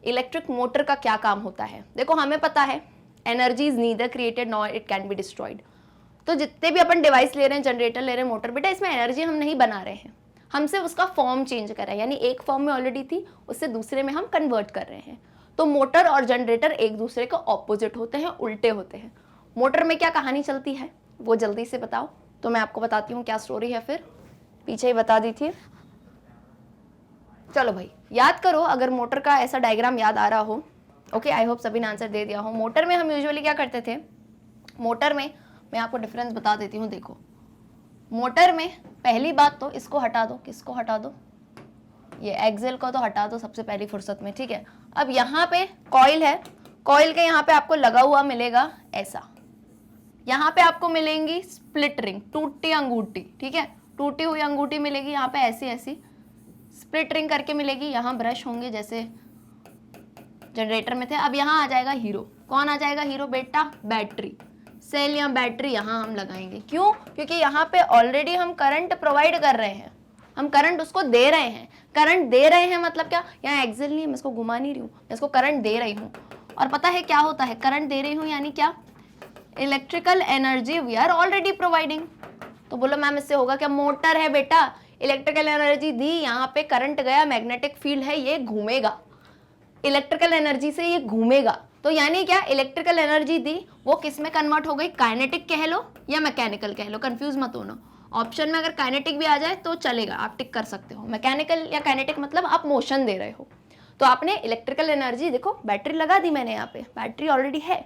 इलेक्ट्रिक मोटर का क्या काम होता है। देखो हमें पता है energy is neither created nor it can be destroyed. तो जितने भी अपन डिवाइस ले रहे हैं, जनरेटर ले रहे हैं, मोटर, बेटा इसमें एनर्जी हम नहीं बना रहे हैं, हम सिर्फ उसका फॉर्म चेंज कर रहे हैं, यानी एक फॉर्म में ऑलरेडी थी उससे दूसरे में हम कन्वर्ट कर रहे हैं। तो मोटर और जनरेटर एक दूसरे के ऑपोजिट होते हैं, उल्टे होते हैं। मोटर में क्या कहानी चलती है वो जल्दी से बताओ, तो मैं आपको बताती हूँ क्या स्टोरी है, फिर पीछे ही बता दी थी। चलो भाई याद करो, अगर मोटर का ऐसा डायग्राम याद आ रहा हो। ओके, आई होप सभी ने आंसर दे दिया हो। मोटर में हम यूजुअली क्या करते थे, मोटर में मैं आपको डिफरेंस बता देती हूँ। देखो मोटर में पहली बात तो इसको हटा दो, किसको हटा दो, ये एक्सेल को तो हटा दो सबसे पहली फुर्सत में, ठीक है। अब यहाँ पे कॉइल है, कॉइल के यहाँ पे आपको लगा हुआ मिलेगा ऐसा, यहाँ पे आपको मिलेंगी स्प्लिट रिंग, टूटी अंगूठी, ठीक है, टूटी हुई अंगूठी मिलेगी यहाँ पे ऐसी ऐसी, स्प्लिट रिंग करके मिलेगी। यहाँ ब्रश होंगे जैसे जनरेटर में थे। अब यहाँ आ जाएगा हीरो, कौन आ जाएगा हीरो बेटा, बैटरी, सेल या बैटरी यहाँ हम लगाएंगे। क्यों, क्योंकि यहाँ पे ऑलरेडी हम करंट प्रोवाइड कर रहे हैं, हम करंट उसको दे रहे हैं। करंट दे रहे हैं मतलब क्या, यहाँ एक्सेल नहीं है, मैं इसको घुमा नहीं रही हूँ, मैं इसको करंट दे रही हूँ। और पता है क्या होता है, करंट दे रही हूँ यानी क्या, electrical energy we are already providing. तो बोलो मैम इससे होगा क्या, मोटर है बेटा, इलेक्ट्रिकल एनर्जी दी, यहाँ पे करंट गया, मैग्नेटिक फील्ड है, ये घूमेगा, इलेक्ट्रिकल एनर्जी से ये घूमेगा। तो यानी क्या, इलेक्ट्रिकल एनर्जी दी, वो किस में कन्वर्ट हो गई, काइनेटिक कह लो या मैकेनिकल कह लो, कंफ्यूज मत होना। ऑप्शन में अगर काइनेटिक भी आ जाए तो चलेगा, आप टिक कर सकते हो। मैकेनिकल या काइनेटिक मतलब आप मोशन दे रहे हो। तो आपने इलेक्ट्रिकल एनर्जी, देखो बैटरी लगा दी मैंने यहाँ पे, बैटरी ऑलरेडी है,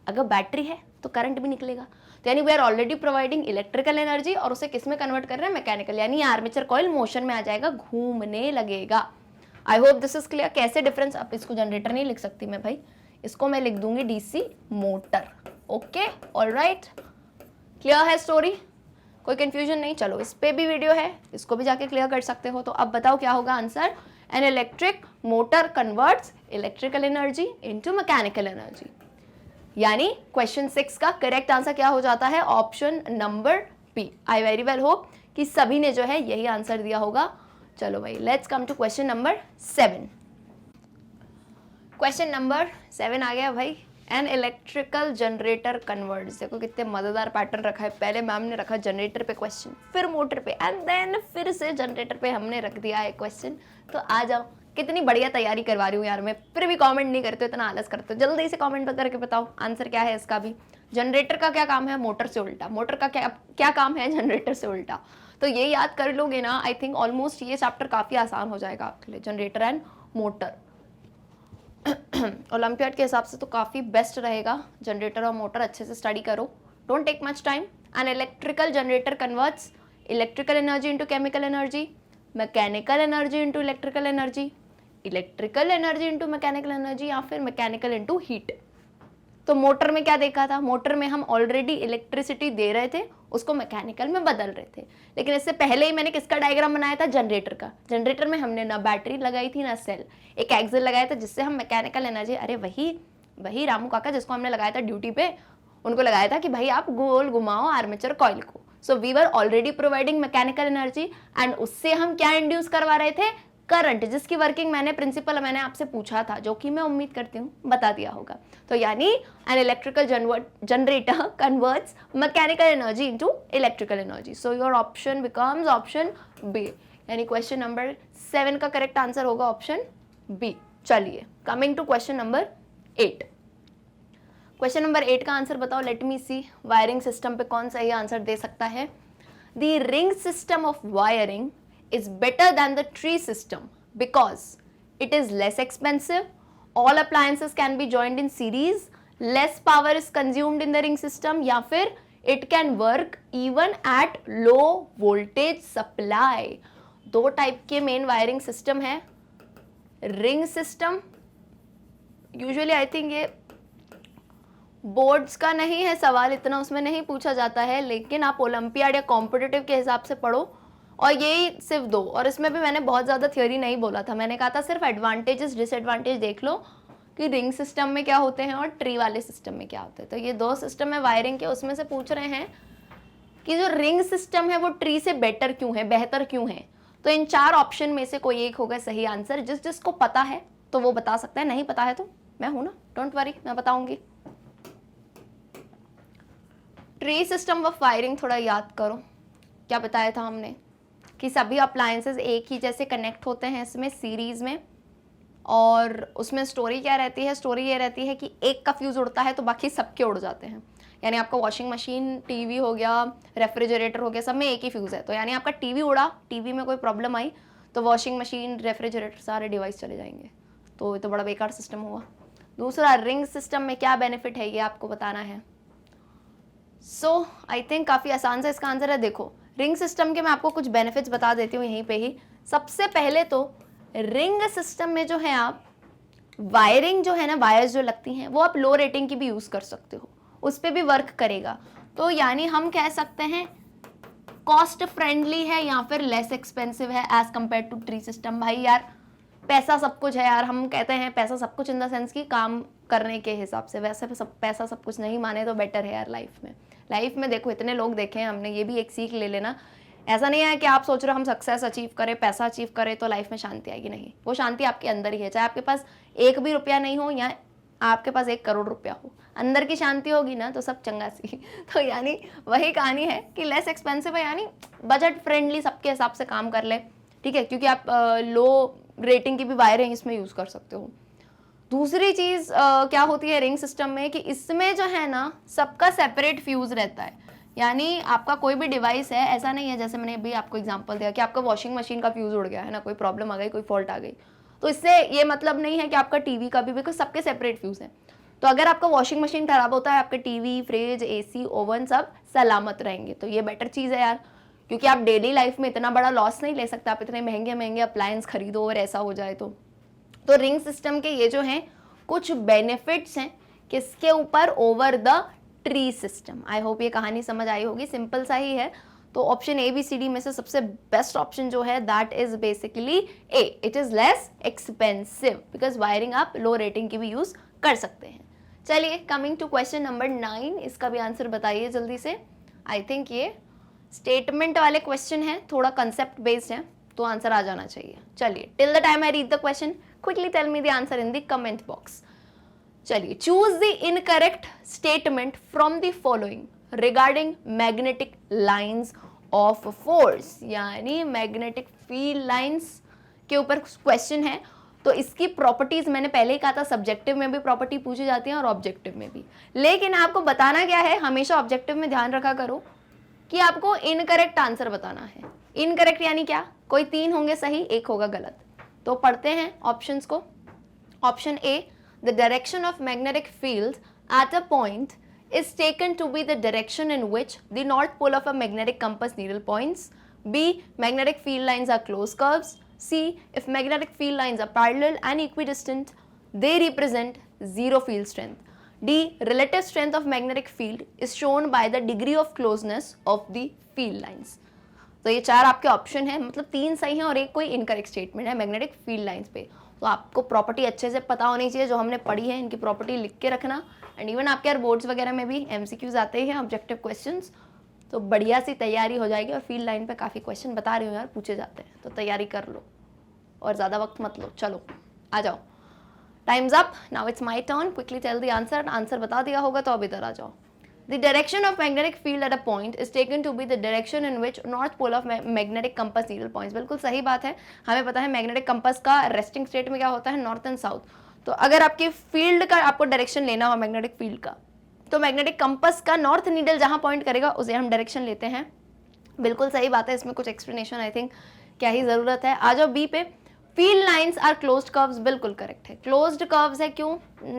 अगर बैटरी है तो करंट भी निकलेगा, तो यानी we are already providing electrical energy और उसे किस में कन्वर्ट कर रहे हैं, मैकेनिकल, यानी आर्मेचर कॉइल मोशन में आ जाएगा, घूमने लगेगा। I hope this is clear. कैसे डिफरेंस, अब इसको जनरेटर नहीं लिख सकती मैं भाई, इसको मैं लिख दूंगी DC motor. Okay, alright, clear है स्टोरी, कोई कंफ्यूजन नहीं। चलो इस पे भी वीडियो है, इसको भी जाके क्लियर कर सकते हो। तो अब बताओ क्या होगा answer, an electric motor converts electrical energy into mechanical energy, यानी क्वेश्चन 6 का करेक्ट आंसर क्या हो जाता है, option number B. I very well hope कि सभी ने जो है यही आंसर दिया होगा। चलो भाई let's come to question number 7। Question number 7 आ गया भाई, एन इलेक्ट्रिकल जनरेटर कन्वर्ट्स। देखो कितने मजेदार पैटर्न रखा है, पहले मैम ने रखा जनरेटर पे क्वेश्चन, फिर मोटर पे, एंड देन फिर से जनरेटर पे हमने रख दिया है क्वेश्चन। तो आ जाओ, कितनी बढ़िया तैयारी करवा रही हूँ यार मैं, फिर भी कमेंट नहीं करते, इतना आलस करते हो। जल्दी से कमेंट करके बताओ आंसर क्या है इसका भी। जनरेटर का क्या काम है, मोटर से उल्टा, मोटर का क्या काम है, जनरेटर से उल्टा। तो ये याद कर लोगे ना, आई थिंक ऑलमोस्ट ये चैप्टर काफी आसान हो जाएगा आपके लिए, जनरेटर एंड मोटर। ओलंपियाड के हिसाब से तो काफ़ी बेस्ट रहेगा, जनरेटर और मोटर अच्छे से स्टडी करो, don't take much time. An electrical generator converts electrical energy into chemical energy, mechanical energy into electrical energy, electrical energy into mechanical energy, या फिर मैकेनिकल इनटू हीट। तो मोटर में क्या देखा था, मोटर में हम ऑलरेडी इलेक्ट्रिसिटी दे रहे थे, उसको मैकेनिकल में बदल रहे थे। लेकिन इससे पहले ही मैंने किसका डायग्राम बनाया था, जनरेटर का। जनरेटर में हमने ना बैटरी लगाई थी ना सेल, एक एक्सिल लगाया था जिससे हम मैकेनिकल एनर्जी, अरे वही रामू काका जिसको हमने लगाया था ड्यूटी पे, उनको लगाया था कि भाई आप गोल घुमाओ आर्मेचर कॉइल को। So we were already providing mechanical energy, and उससे हम क्या इंड्यूस करवा रहे थे, करंट, जिसकी वर्किंग प्रिंसिपल मैंने आपसे पूछा था, जो कि मैं उम्मीद करती हूँ बता दिया होगा। तो यानी an electrical generator converts mechanical energy into electrical energy. So your option becomes option B, यानी क्वेश्चन नंबर 7 का करेक्ट आंसर होगा ऑप्शन बी। चलिए coming to question number 8। Question number 8 का आंसर बताओ, let me see, wiring system पे कौन सही आंसर दे सकता है। The ring system of wiring is better than the tree system because it is less expensive, all appliances can be joined in series, less power is consumed in the ring system, या फिर it can work even at low voltage supply। दो टाइप के मेन वायरिंग सिस्टम है। Ring system usually I think ये बोर्ड्स का नहीं है सवाल, इतना उसमें नहीं पूछा जाता है, लेकिन आप ओलंपियाड या कॉम्पिटिटिव के हिसाब से पढ़ो, और यही सिर्फ दो, और इसमें भी मैंने बहुत ज़्यादा थ्योरी नहीं बोला था, मैंने कहा था सिर्फ एडवांटेजेस डिसएडवांटेज देख लो कि रिंग सिस्टम में क्या होते हैं और ट्री वाले सिस्टम में क्या होते हैं। तो ये दो सिस्टम है वायरिंग के, उसमें से पूछ रहे हैं कि जो रिंग सिस्टम है वो ट्री से बेटर क्यों है, बेहतर क्यों है। तो इन 4 ऑप्शन में से कोई एक होगा सही आंसर। जिसको पता है तो वो बता सकता है, नहीं पता है तो मैं हूं ना, डोंट वरी, मैं बताऊंगी। ट्री सिस्टम ऑफ वायरिंग थोड़ा याद करो, क्या बताया था हमने कि सभी अप्लायंसेस एक ही जैसे कनेक्ट होते हैं इसमें सीरीज में, और उसमें स्टोरी क्या रहती है, स्टोरी ये रहती है कि एक का फ्यूज उड़ता है तो बाकी सबके उड़ जाते हैं। यानी आपका वॉशिंग मशीन, टीवी हो गया, रेफ्रिजरेटर हो गया, सब में एक ही फ्यूज है। तो यानी आपका टीवी उड़ा, टीवी में कोई प्रॉब्लम आई तो वॉशिंग मशीन, रेफ्रिजरेटर सारे डिवाइस चले जाएंगे। तो ये तो बड़ा बेकार सिस्टम हुआ। दूसरा, रिंग सिस्टम में क्या बेनिफिट है ये आपको बताना है। सो आई थिंक काफ़ी आसान सा इसका आंसर है। देखो रिंग सिस्टम के मैं आपको कुछ बेनिफिट्स बता देती हूँ यहीं पे ही। सबसे पहले तो रिंग सिस्टम में जो है आप वायरिंग जो है ना, वायर्स जो लगती हैं वो आप लो रेटिंग की भी यूज़ कर सकते हो, उस पर भी वर्क करेगा। तो यानी हम कह सकते हैं कॉस्ट फ्रेंडली है या फिर लेस एक्सपेंसिव है as compare to tree system. भाई यार पैसा सब कुछ है यार, हम कहते हैं पैसा सब कुछ इन द सेंस की काम करने के हिसाब से, वैसे पैसा सब कुछ नहीं माने तो बेटर है यार लाइफ में देखो इतने लोग देखे हैं हमने, ये भी एक सीख ले लेना। ऐसा नहीं है कि आप सोच रहे हो हम सक्सेस अचीव करें, पैसा अचीव करें तो लाइफ में शांति आएगी, नहीं, वो शांति आपके अंदर ही है। चाहे आपके पास 1 भी रुपया नहीं हो या आपके पास 1 करोड़ रुपया हो, अंदर की शांति होगी ना तो सब चंगा सी। तो यानी वही कहानी है कि लेस एक्सपेंसिव है, यानी बजट फ्रेंडली सबके हिसाब से काम कर ले, ठीक है, क्योंकि आप लो रेटिंग की भी वायरिंग इसमें यूज़ कर सकते हो। दूसरी चीज़ क्या होती है रिंग सिस्टम में कि इसमें जो है ना सबका सेपरेट फ्यूज़ रहता है। यानी आपका कोई भी डिवाइस है, ऐसा नहीं है जैसे मैंने अभी आपको एग्जांपल दिया कि आपका वॉशिंग मशीन का फ्यूज़ उड़ गया है ना, कोई प्रॉब्लम आ गई, कोई फॉल्ट आ गई, तो इससे ये मतलब नहीं है कि आपका टीवी का भी, बिकॉज सबके सेपरेट फ्यूज़ हैं। तो अगर आपका वॉशिंग मशीन खराब होता है, आपके टीवी, फ्रिज, एसी, ओवन सब सलामत रहेंगे, तो ये बेटर चीज़ है यार, क्योंकि आप डेली लाइफ में इतना बड़ा लॉस नहीं ले सकते, आप इतने महंगे महंगे अप्लायंस खरीदो और ऐसा हो जाए तो रिंग सिस्टम के ये जो हैं कुछ बेनिफिट्स हैं किसके ऊपर, over the tree system. I hope ये कहानी समझ आई होगी, सिंपल सा ही है। तो option A B C D में से सबसे बेस्ट ऑप्शन जो है that is basically A, it is less expensive, because wiring आप लो रेटिंग की भी यूज कर सकते हैं। चलिए कमिंग टू क्वेश्चन नंबर 9, इसका भी आंसर बताइए जल्दी से। आई थिंक ये स्टेटमेंट वाले क्वेश्चन है, थोड़ा कंसेप्ट बेस्ड है, तो आंसर आ जाना चाहिए। चलिए till the time I read the question, quickly tell me the answer in the comment box. चलिए, choose the incorrect statement from the following regarding magnetic lines of force, यानी मैग्नेटिक फील्ड लाइंस के ऊपर क्वेश्चन है। तो इसकी प्रॉपर्टीज मैंने पहले ही कहा था, सब्जेक्टिव में भी प्रॉपर्टी पूछी जाती है और ऑब्जेक्टिव में भी, लेकिन आपको बताना क्या है, हमेशा ऑब्जेक्टिव में ध्यान रखा करो कि आपको इनकरेक्ट आंसर बताना है। इनकरेक्ट यानी क्या, कोई 3 होंगे सही, 1 होगा गलत। तो पढ़ते हैं ऑप्शंस को। Option A, the direction of magnetic field at a point is taken to be the direction in which the north pole of a magnetic compass needle points. B, magnetic field lines are closed curves. C, if magnetic field lines are parallel and equidistant, they represent zero field strength. D, relative strength of magnetic field is shown by the degree of closeness of the field lines. तो ये 4 आपके ऑप्शन है, मतलब 3 सही हैं और एक कोई इनकरेक्ट स्टेटमेंट है मैग्नेटिक फील्ड लाइंस पे। तो आपको प्रॉपर्टी अच्छे से पता होनी चाहिए, जो हमने पढ़ी है इनकी प्रॉपर्टी लिख के रखना। एंड इवन आपके यार बोर्ड्स वगैरह में भी एमसीक्यूज आते ही हैं, ऑब्जेक्टिव क्वेश्चंस, तो बढ़िया सी तैयारी हो जाएगी। और फील्ड लाइन पे काफ़ी क्वेश्चन बता रही हूँ यार, पूछे जाते हैं, तो तैयारी कर लो और ज़्यादा वक्त मत लो। चलो आ जाओ, times up, now it's my turn, quickly tell the answer. Answer बता दिया होगा तो अब इधर आ जाओ। The direction of magnetic field at a point is taken to be the direction in which north pole of magnetic compass needle points. बिल्कुल सही बात है, हमें पता है मैग्नेटिक कंपास का रेस्टिंग स्टेट में क्या होता है, नॉर्थ एंड साउथ। तो अगर आपकी फील्ड का आपको डायरेक्शन लेना हो मैग्नेटिक फील्ड का, तो मैग्नेटिक कंपास का नॉर्थ नीडल जहां पॉइंट करेगा उसे हम डायरेक्शन लेते हैं। बिल्कुल सही बात है, इसमें कुछ एक्सप्लेनेशन आई थिंक क्या ही ज़रूरत है। आ जाओ बी पे, field lines are closed curves, बिल्कुल करेक्ट है। क्लोज्ड कर्व्स है क्यों,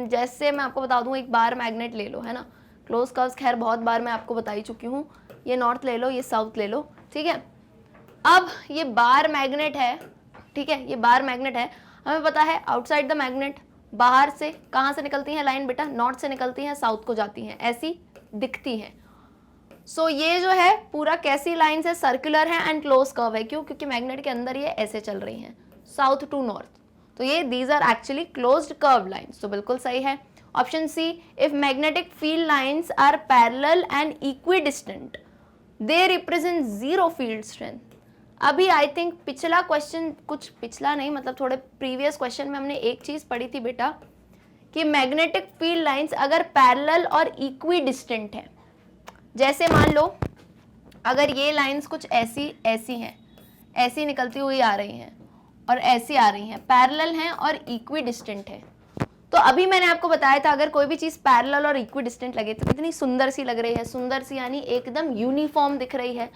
जैसे मैं आपको बता दूं, एक बार मैग्नेट ले लो, है ना, क्लोज कर्व्स खैर बहुत बार मैं आपको बता ही चुकी हूँ। ये नॉर्थ ले लो, ये साउथ ले लो, ठीक है। अब ये बार मैग्नेट है, ठीक है, ये बार मैग्नेट है, हमें पता है आउटसाइड द मैग्नेट, बाहर से कहाँ से निकलती है लाइन बेटा, नॉर्थ से निकलती है, साउथ को जाती हैं, ऐसी दिखती हैं। सो ये जो है पूरा कैसी लाइन है, सर्कुलर है एंड क्लोज कर्व है। क्यों, क्योंकि मैग्नेट के अंदर ये ऐसे चल रही हैं, साउथ टू नॉर्थ, तो ये these are actually closed curve lines, तो बिल्कुल सही है। Option C, if magnetic field lines are parallel and equidistant, they represent zero field strength. अभी आई थिंक पिछला क्वेश्चन, कुछ पिछला नहीं मतलब थोड़े प्रीवियस क्वेश्चन में हमने एक चीज पढ़ी थी बेटा, कि मैग्नेटिक फील्ड लाइंस अगर पैरेलल और इक्विडिस्टेंट है, जैसे मान लो अगर ये लाइंस कुछ ऐसी ऐसी हैं, ऐसी निकलती हुई आ रही हैं और ऐसी आ रही हैं, पैरेलल हैं और इक्विडिस्टेंट है। तो अभी मैंने आपको बताया था अगर कोई भी चीज़ पैरेलल और इक्विडिस्टेंट लगे तो कितनी सुंदर सी लग रही है, सुंदर सी यानी एकदम यूनिफॉर्म दिख रही है।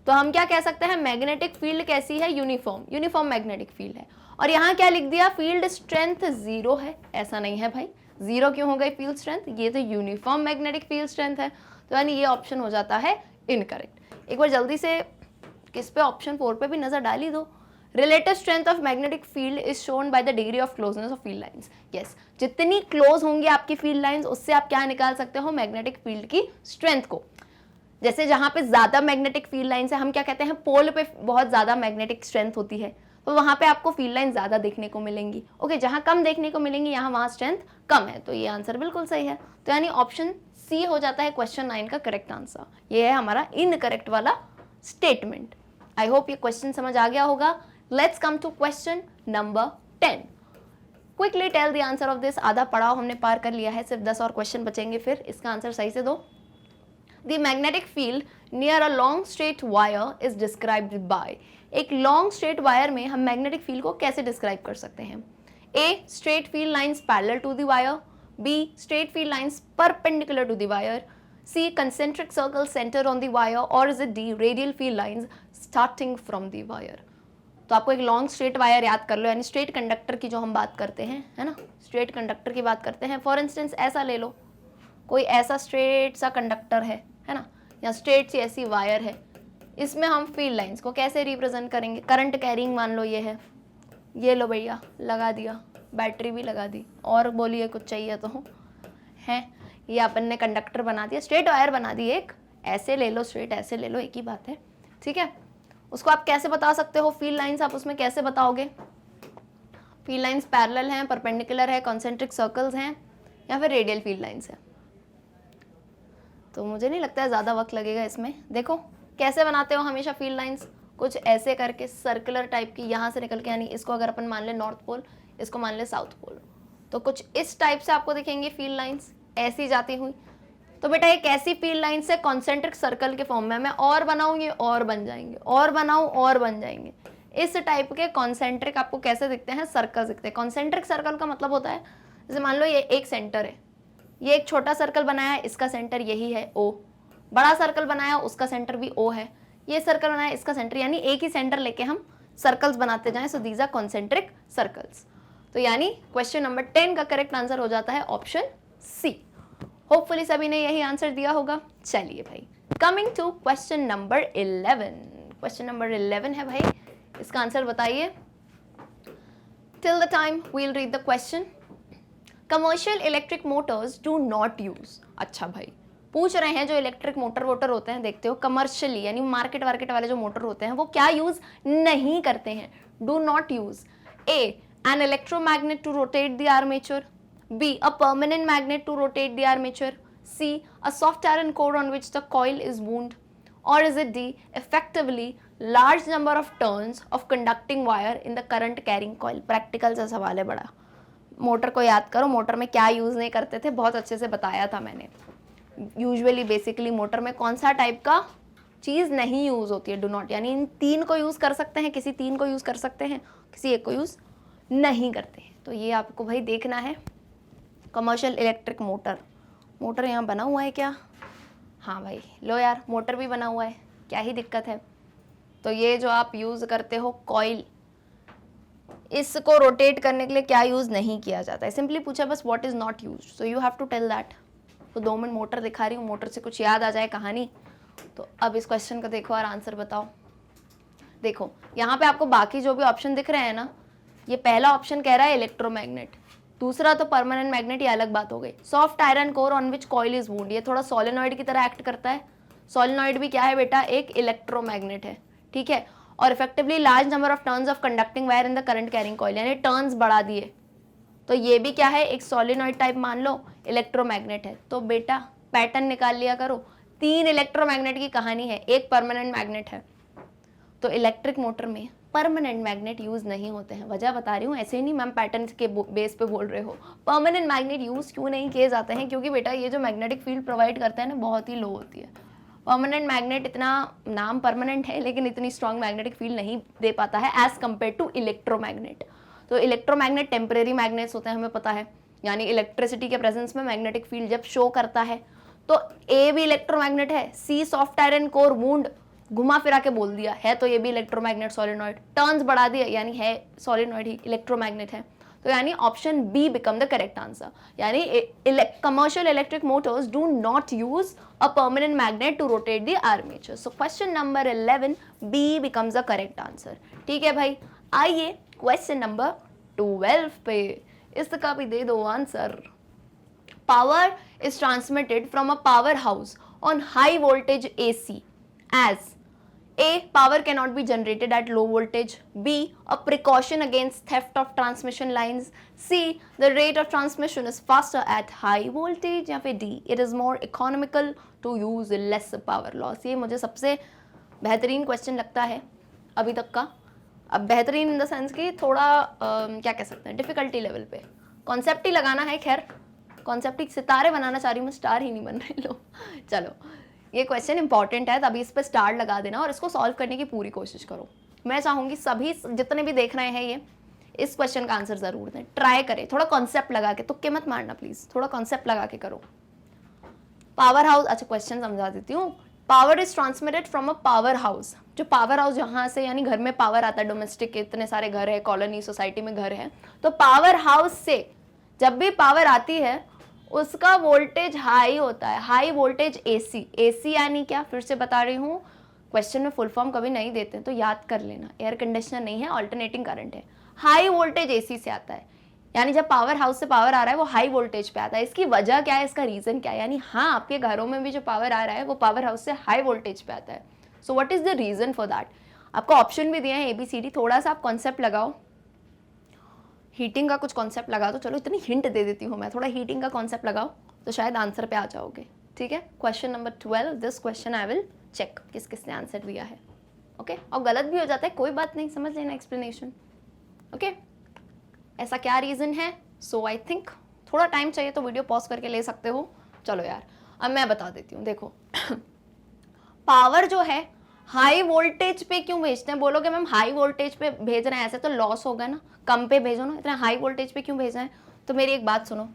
तो हम क्या कह सकते हैं, मैग्नेटिक फील्ड कैसी है, यूनिफॉर्म, यूनिफॉर्म मैग्नेटिक फील्ड है। और यहाँ क्या लिख दिया, फील्ड स्ट्रेंथ 0 है, ऐसा नहीं है भाई, 0 क्यों हो गई फील्ड स्ट्रेंथ, ये तो यूनिफॉर्म मैग्नेटिक फील्ड स्ट्रेंथ है, तो यानी ये ऑप्शन हो जाता है इनकरेक्ट। एक बार जल्दी से किस पे, ऑप्शन 4 पे भी नजर डाल ही दो। Relative strength of magnetic field is shown by the degree of closeness of field lines. Yes, जितनी क्लोज होंगी आपकी फील्ड लाइंस उससे आप क्या निकाल सकते हो, मैग्नेटिक फील्ड की स्ट्रेंथ को। जैसे जहां पे ज्यादा मैग्नेटिक फील्ड लाइंस है, हम क्या कहते हैं, पोल पे बहुत ज्यादा मैग्नेटिक स्ट्रेंथ होती है, तो वहां पे आपको फील्ड लाइन ज्यादा देखने को मिलेंगी। ओके, जहां कम देखने को मिलेंगी यहाँ वहां स्ट्रेंथ कम है, तो ये आंसर बिल्कुल सही है। तो यानी ऑप्शन सी हो जाता है क्वेश्चन 9 का करेक्ट आंसर। ये है हमारा इनकरेक्ट वाला स्टेटमेंट। आई होप ये क्वेश्चन समझ आ गया होगा। Let's come to question number 10. Quickly tell the answer of this. आधा पड़ाव हमने पार कर लिया है, सिर्फ 10 और क्वेश्चन बचेंगे, फिर इसका आंसर सही से दो। The magnetic field near a long straight wire is described by. एक long straight wire में हम magnetic field को कैसे describe कर सकते हैं? A, straight field lines parallel to the wire. B, straight field lines perpendicular to the wire. C, concentric circles center on the wire. Or is it D, radial field lines starting from the wire? तो आपको एक लॉन्ग स्ट्रेट वायर याद कर लो, यानी स्ट्रेट कंडक्टर की जो हम बात करते हैं, है ना, स्ट्रेट कंडक्टर की बात करते हैं। फॉर इंस्टेंस ऐसा ले लो, कोई ऐसा स्ट्रेट सा कंडक्टर है ना, या स्ट्रेट सी ऐसी वायर है, इसमें हम फील्ड लाइंस को कैसे रिप्रेजेंट करेंगे? करंट कैरिंग मान लो ये है, ये लो भैया लगा दिया, बैटरी भी लगा दी, और बोलिए कुछ चाहिए तो है, ये अपन ने कंडक्टर बना दिया, स्ट्रेट वायर बना दी एक, ऐसे ले लो स्ट्रेट, ऐसे ले लो, एक ही बात है, ठीक है। उसको आप कैसे बता सकते हो फील्ड लाइंस, आप उसमें कैसे बताओगे? फील्ड लाइंस पैरेलल हैं, परपेंडिकुलर है, कॉन्सेंट्रिक सर्कल्स हैं, या फिर रेडियल फील्ड लाइंस है? तो मुझे नहीं लगता है ज़्यादा वक्त लगेगा इसमें। देखो कैसे बनाते हो हमेशा फील्ड लाइंस, कुछ ऐसे करके सर्कुलर टाइप की, यहाँ से निकल के, यानी इसको अगर अपन मान ले नॉर्थ पोल, इसको मान ले साउथ पोल, तो कुछ इस टाइप से आपको दिखेंगे फील्ड लाइंस ऐसी जाती हुई। तो बेटा एक ऐसी फील्ड लाइन से कॉन्सेंट्रिक सर्कल के फॉर्म में मैं और बनाऊंगी और बन जाएंगे, और बनाऊं और बन जाएंगे। इस टाइप के कॉन्सेंट्रिक आपको कैसे दिखते हैं? सर्कल दिखते हैं। कॉन्सेंट्रिक सर्कल का मतलब होता है, जैसे मान लो ये एक सेंटर है, ये एक छोटा सर्कल बनाया है, इसका सेंटर यही है O, बड़ा सर्कल बनाया उसका सेंटर भी O है, ये सर्कल बनाया इसका सेंटर, यानी एक ही सेंटर लेके हम सर्कल्स बनाते जाएं। So these are concentric circles. तो यानी क्वेश्चन नंबर 10 का करेक्ट आंसर हो जाता है ऑप्शन सी। होपफुली सभी ने यही आंसर दिया होगा। चलिए भाई, coming to question number 11। Question number 11 है भाई, इसका आंसर बताइए। Till the time we will read the question. Commercial electric motors do not use. अच्छा भाई, पूछ रहे हैं जो इलेक्ट्रिक मोटर वोटर होते हैं, देखते हो कमर्शियली यानी मार्केट वार्केट वाले जो मोटर होते हैं वो क्या यूज नहीं करते हैं? Do not use A an electromagnet to rotate the armature, B, a permanent magnet to rotate the armature, C, a soft iron core on which the coil is wound, or is it D, effectively large number of turns of conducting wire in the current carrying coil? Practical सा सवाल है बड़ा, मोटर को याद करो, मोटर में क्या यूज़ नहीं करते थे, बहुत अच्छे से बताया था मैंने। यूजुअली बेसिकली मोटर में कौन सा टाइप का चीज़ नहीं यूज़ होती है? डू नॉट, यानी इन तीन को यूज़ कर सकते हैं, किसी तीन को यूज़ कर सकते हैं, किसी एक को यूज़ नहीं करते हैं। तो ये आपको भाई देखना है। कमर्शियल इलेक्ट्रिक मोटर, मोटर यहाँ बना हुआ है क्या? हाँ भाई, लो यार मोटर भी बना हुआ है, क्या ही दिक्कत है। तो ये जो आप यूज़ करते हो कॉइल, इसको रोटेट करने के लिए क्या यूज़ नहीं किया जाता है? सिंपली पूछा बस what is not used, so you have to tell that. तो 2 मिनट मोटर दिखा रही हूँ, मोटर से कुछ याद आ जाए कहानी। तो अब इस क्वेश्चन का देखो और आंसर बताओ। देखो यहाँ पे आपको बाकी जो भी ऑप्शन दिख रहे हैं ना, ये पहला ऑप्शन कह रहा है इलेक्ट्रोमैग्नेट, दूसरा तो परमानेंट मैग्नेट, ये अलग बात हो गई। Soft iron core on which coil is wound, ये थोड़ा सोलेनॉइड की तरह एक्ट करता है। सोलेनॉइड भी क्या है बेटा? एक इलेक्ट्रोमैग्नेट है, ठीक है। और effectively large number of turns of conducting wire in the current carrying coil, यानी टर्न्स बढ़ा दिए, तो ये भी क्या है? एक सोलेनॉइड टाइप मान लो, इलेक्ट्रोमैग्नेट है। तो बेटा पैटर्न निकाल लिया करो, 3 इलेक्ट्रोमैग्नेट की कहानी है, एक परमानेंट मैग्नेट है। तो इलेक्ट्रिक मोटर में परमानेंट मैग्नेट यूज़ नहीं होते हैं, वजह बता रही हूँ, ऐसे ही नहीं मैम पैटर्न के बेस पे बोल रहे हो। परमानेंट मैग्नेट यूज़ क्यों नहीं किए जाते हैं? क्योंकि बेटा ये जो मैग्नेटिक फील्ड प्रोवाइड करता है ना, बहुत ही लो होती है। परमानेंट मैग्नेट इतना, नाम परमानेंट है लेकिन इतनी स्ट्रॉन्ग मैग्नेटिक फील्ड नहीं दे पाता है एज कम्पेयर टू इलेक्ट्रोमैग्नेट। तो इलेक्ट्रोमैग्नेट टेम्परेरी मैग्नेट्स होते हैं, हमें पता है, यानी इलेक्ट्रिसिटी के प्रेजेंस में मैग्नेटिक फील्ड जब शो करता है। तो ए भी इलेक्ट्रोमैग्नेट है, सी सॉफ्ट आयरन कोर वूंड, घुमा फिरा के बोल दिया है, तो ये भी इलेक्ट्रोमैग्नेट सोलेनॉइड, टर्न्स बढ़ा दिया यानी है सोलेनॉइड ही, इलेक्ट्रोमैग्नेट है। तो यानी option B become the correct answer, यानी commercial electric motors do not use a permanent magnet to rotate the armature. So question number 11 B becomes the correct answer. ठीक है भाई, आइए क्वेश्चन नंबर 12 पे, इसका भी दे दो answer. Power is transmitted from a power house on high voltage AC as A, power cannot be generated at low voltage, B, a precaution against theft of transmission lines, C, the rate of transmission is faster at high voltage, या फिर D, it is more economical to use less power loss। ये मुझे सबसे बेहतरीन क्वेश्चन लगता है अभी तक का। अब बेहतरीन इन द सेंस कि थोड़ा क्या कह सकते हैं, डिफिकल्टी लेवल पे कॉन्सेप्ट ही लगाना है। खैर कॉन्सेप्ट ही सितारे बनाना चाह रही हूँ मैं, स्टार ही नहीं बन रहे। लो चलो, ये क्वेश्चन इंपॉर्टेंट है, तभी इस पर स्टार लगा देना और इसको सॉल्व करने की पूरी कोशिश करो। मैं चाहूँगी सभी जितने भी देख रहे हैं ये इस क्वेश्चन का आंसर ज़रूर दें, ट्राई करें, थोड़ा कॉन्सेप्ट लगा के, तुक्के मत मारना प्लीज़, थोड़ा कॉन्सेप्ट लगा के करो। पावर हाउस, अच्छा क्वेश्चन समझा देती हूँ। Power is transmitted from a power house, जो पावर हाउस जहाँ से यानी घर में पावर आता है, डोमेस्टिक इतने सारे घर है, कॉलोनी सोसाइटी में घर है, तो पावर हाउस से जब भी पावर आती है उसका वोल्टेज हाई होता है, हाई वोल्टेज एसी। एसी यानी क्या, फिर से बता रही हूँ, क्वेश्चन में फुल फॉर्म कभी नहीं देते तो याद कर लेना, एयर कंडीशनर नहीं है, ऑल्टरनेटिंग करंट है। हाई वोल्टेज एसी से आता है, यानी जब पावर हाउस से पावर आ रहा है वो हाई वोल्टेज पे आता है। इसकी वजह क्या है, इसका रीजन क्या है, यानी हाँ आपके घरों में भी जो पावर आ रहा है वो पावर हाउस से हाई वोल्टेज पे आता है। So what is the reason for that. आपको ऑप्शन भी दिए हैं ABCD, थोड़ा सा आप कॉन्सेप्ट लगाओ, हीटिंग का कुछ कॉन्सेप्ट लगा दो, चलो इतनी हिंट दे देती हूँ मैं, थोड़ा हीटिंग का कॉन्सेप्ट लगाओ तो शायद आंसर पे आ जाओगे। ठीक है, question number 12, this question I will check किस किसने आंसर दिया है। ओके, और गलत भी हो जाता है कोई बात नहीं, समझ लेना एक्सप्लेनेशन। ओके, ऐसा क्या रीजन है। सो आई थिंक थोड़ा टाइम चाहिए तो वीडियो पॉज करके ले सकते हो। चलो यार अब मैं बता देती हूँ, देखो पावर जो है हाई वोल्टेज पे क्यों भेजते हैं, बोलोगे मैम हाई वोल्टेज पे भेज रहे हैं ऐसे तो लॉस होगा ना, कम पे भेजो ना, इतना हाई वोल्टेज पे क्यों भेज रहे हैं। तो मेरी एक बात सुनो,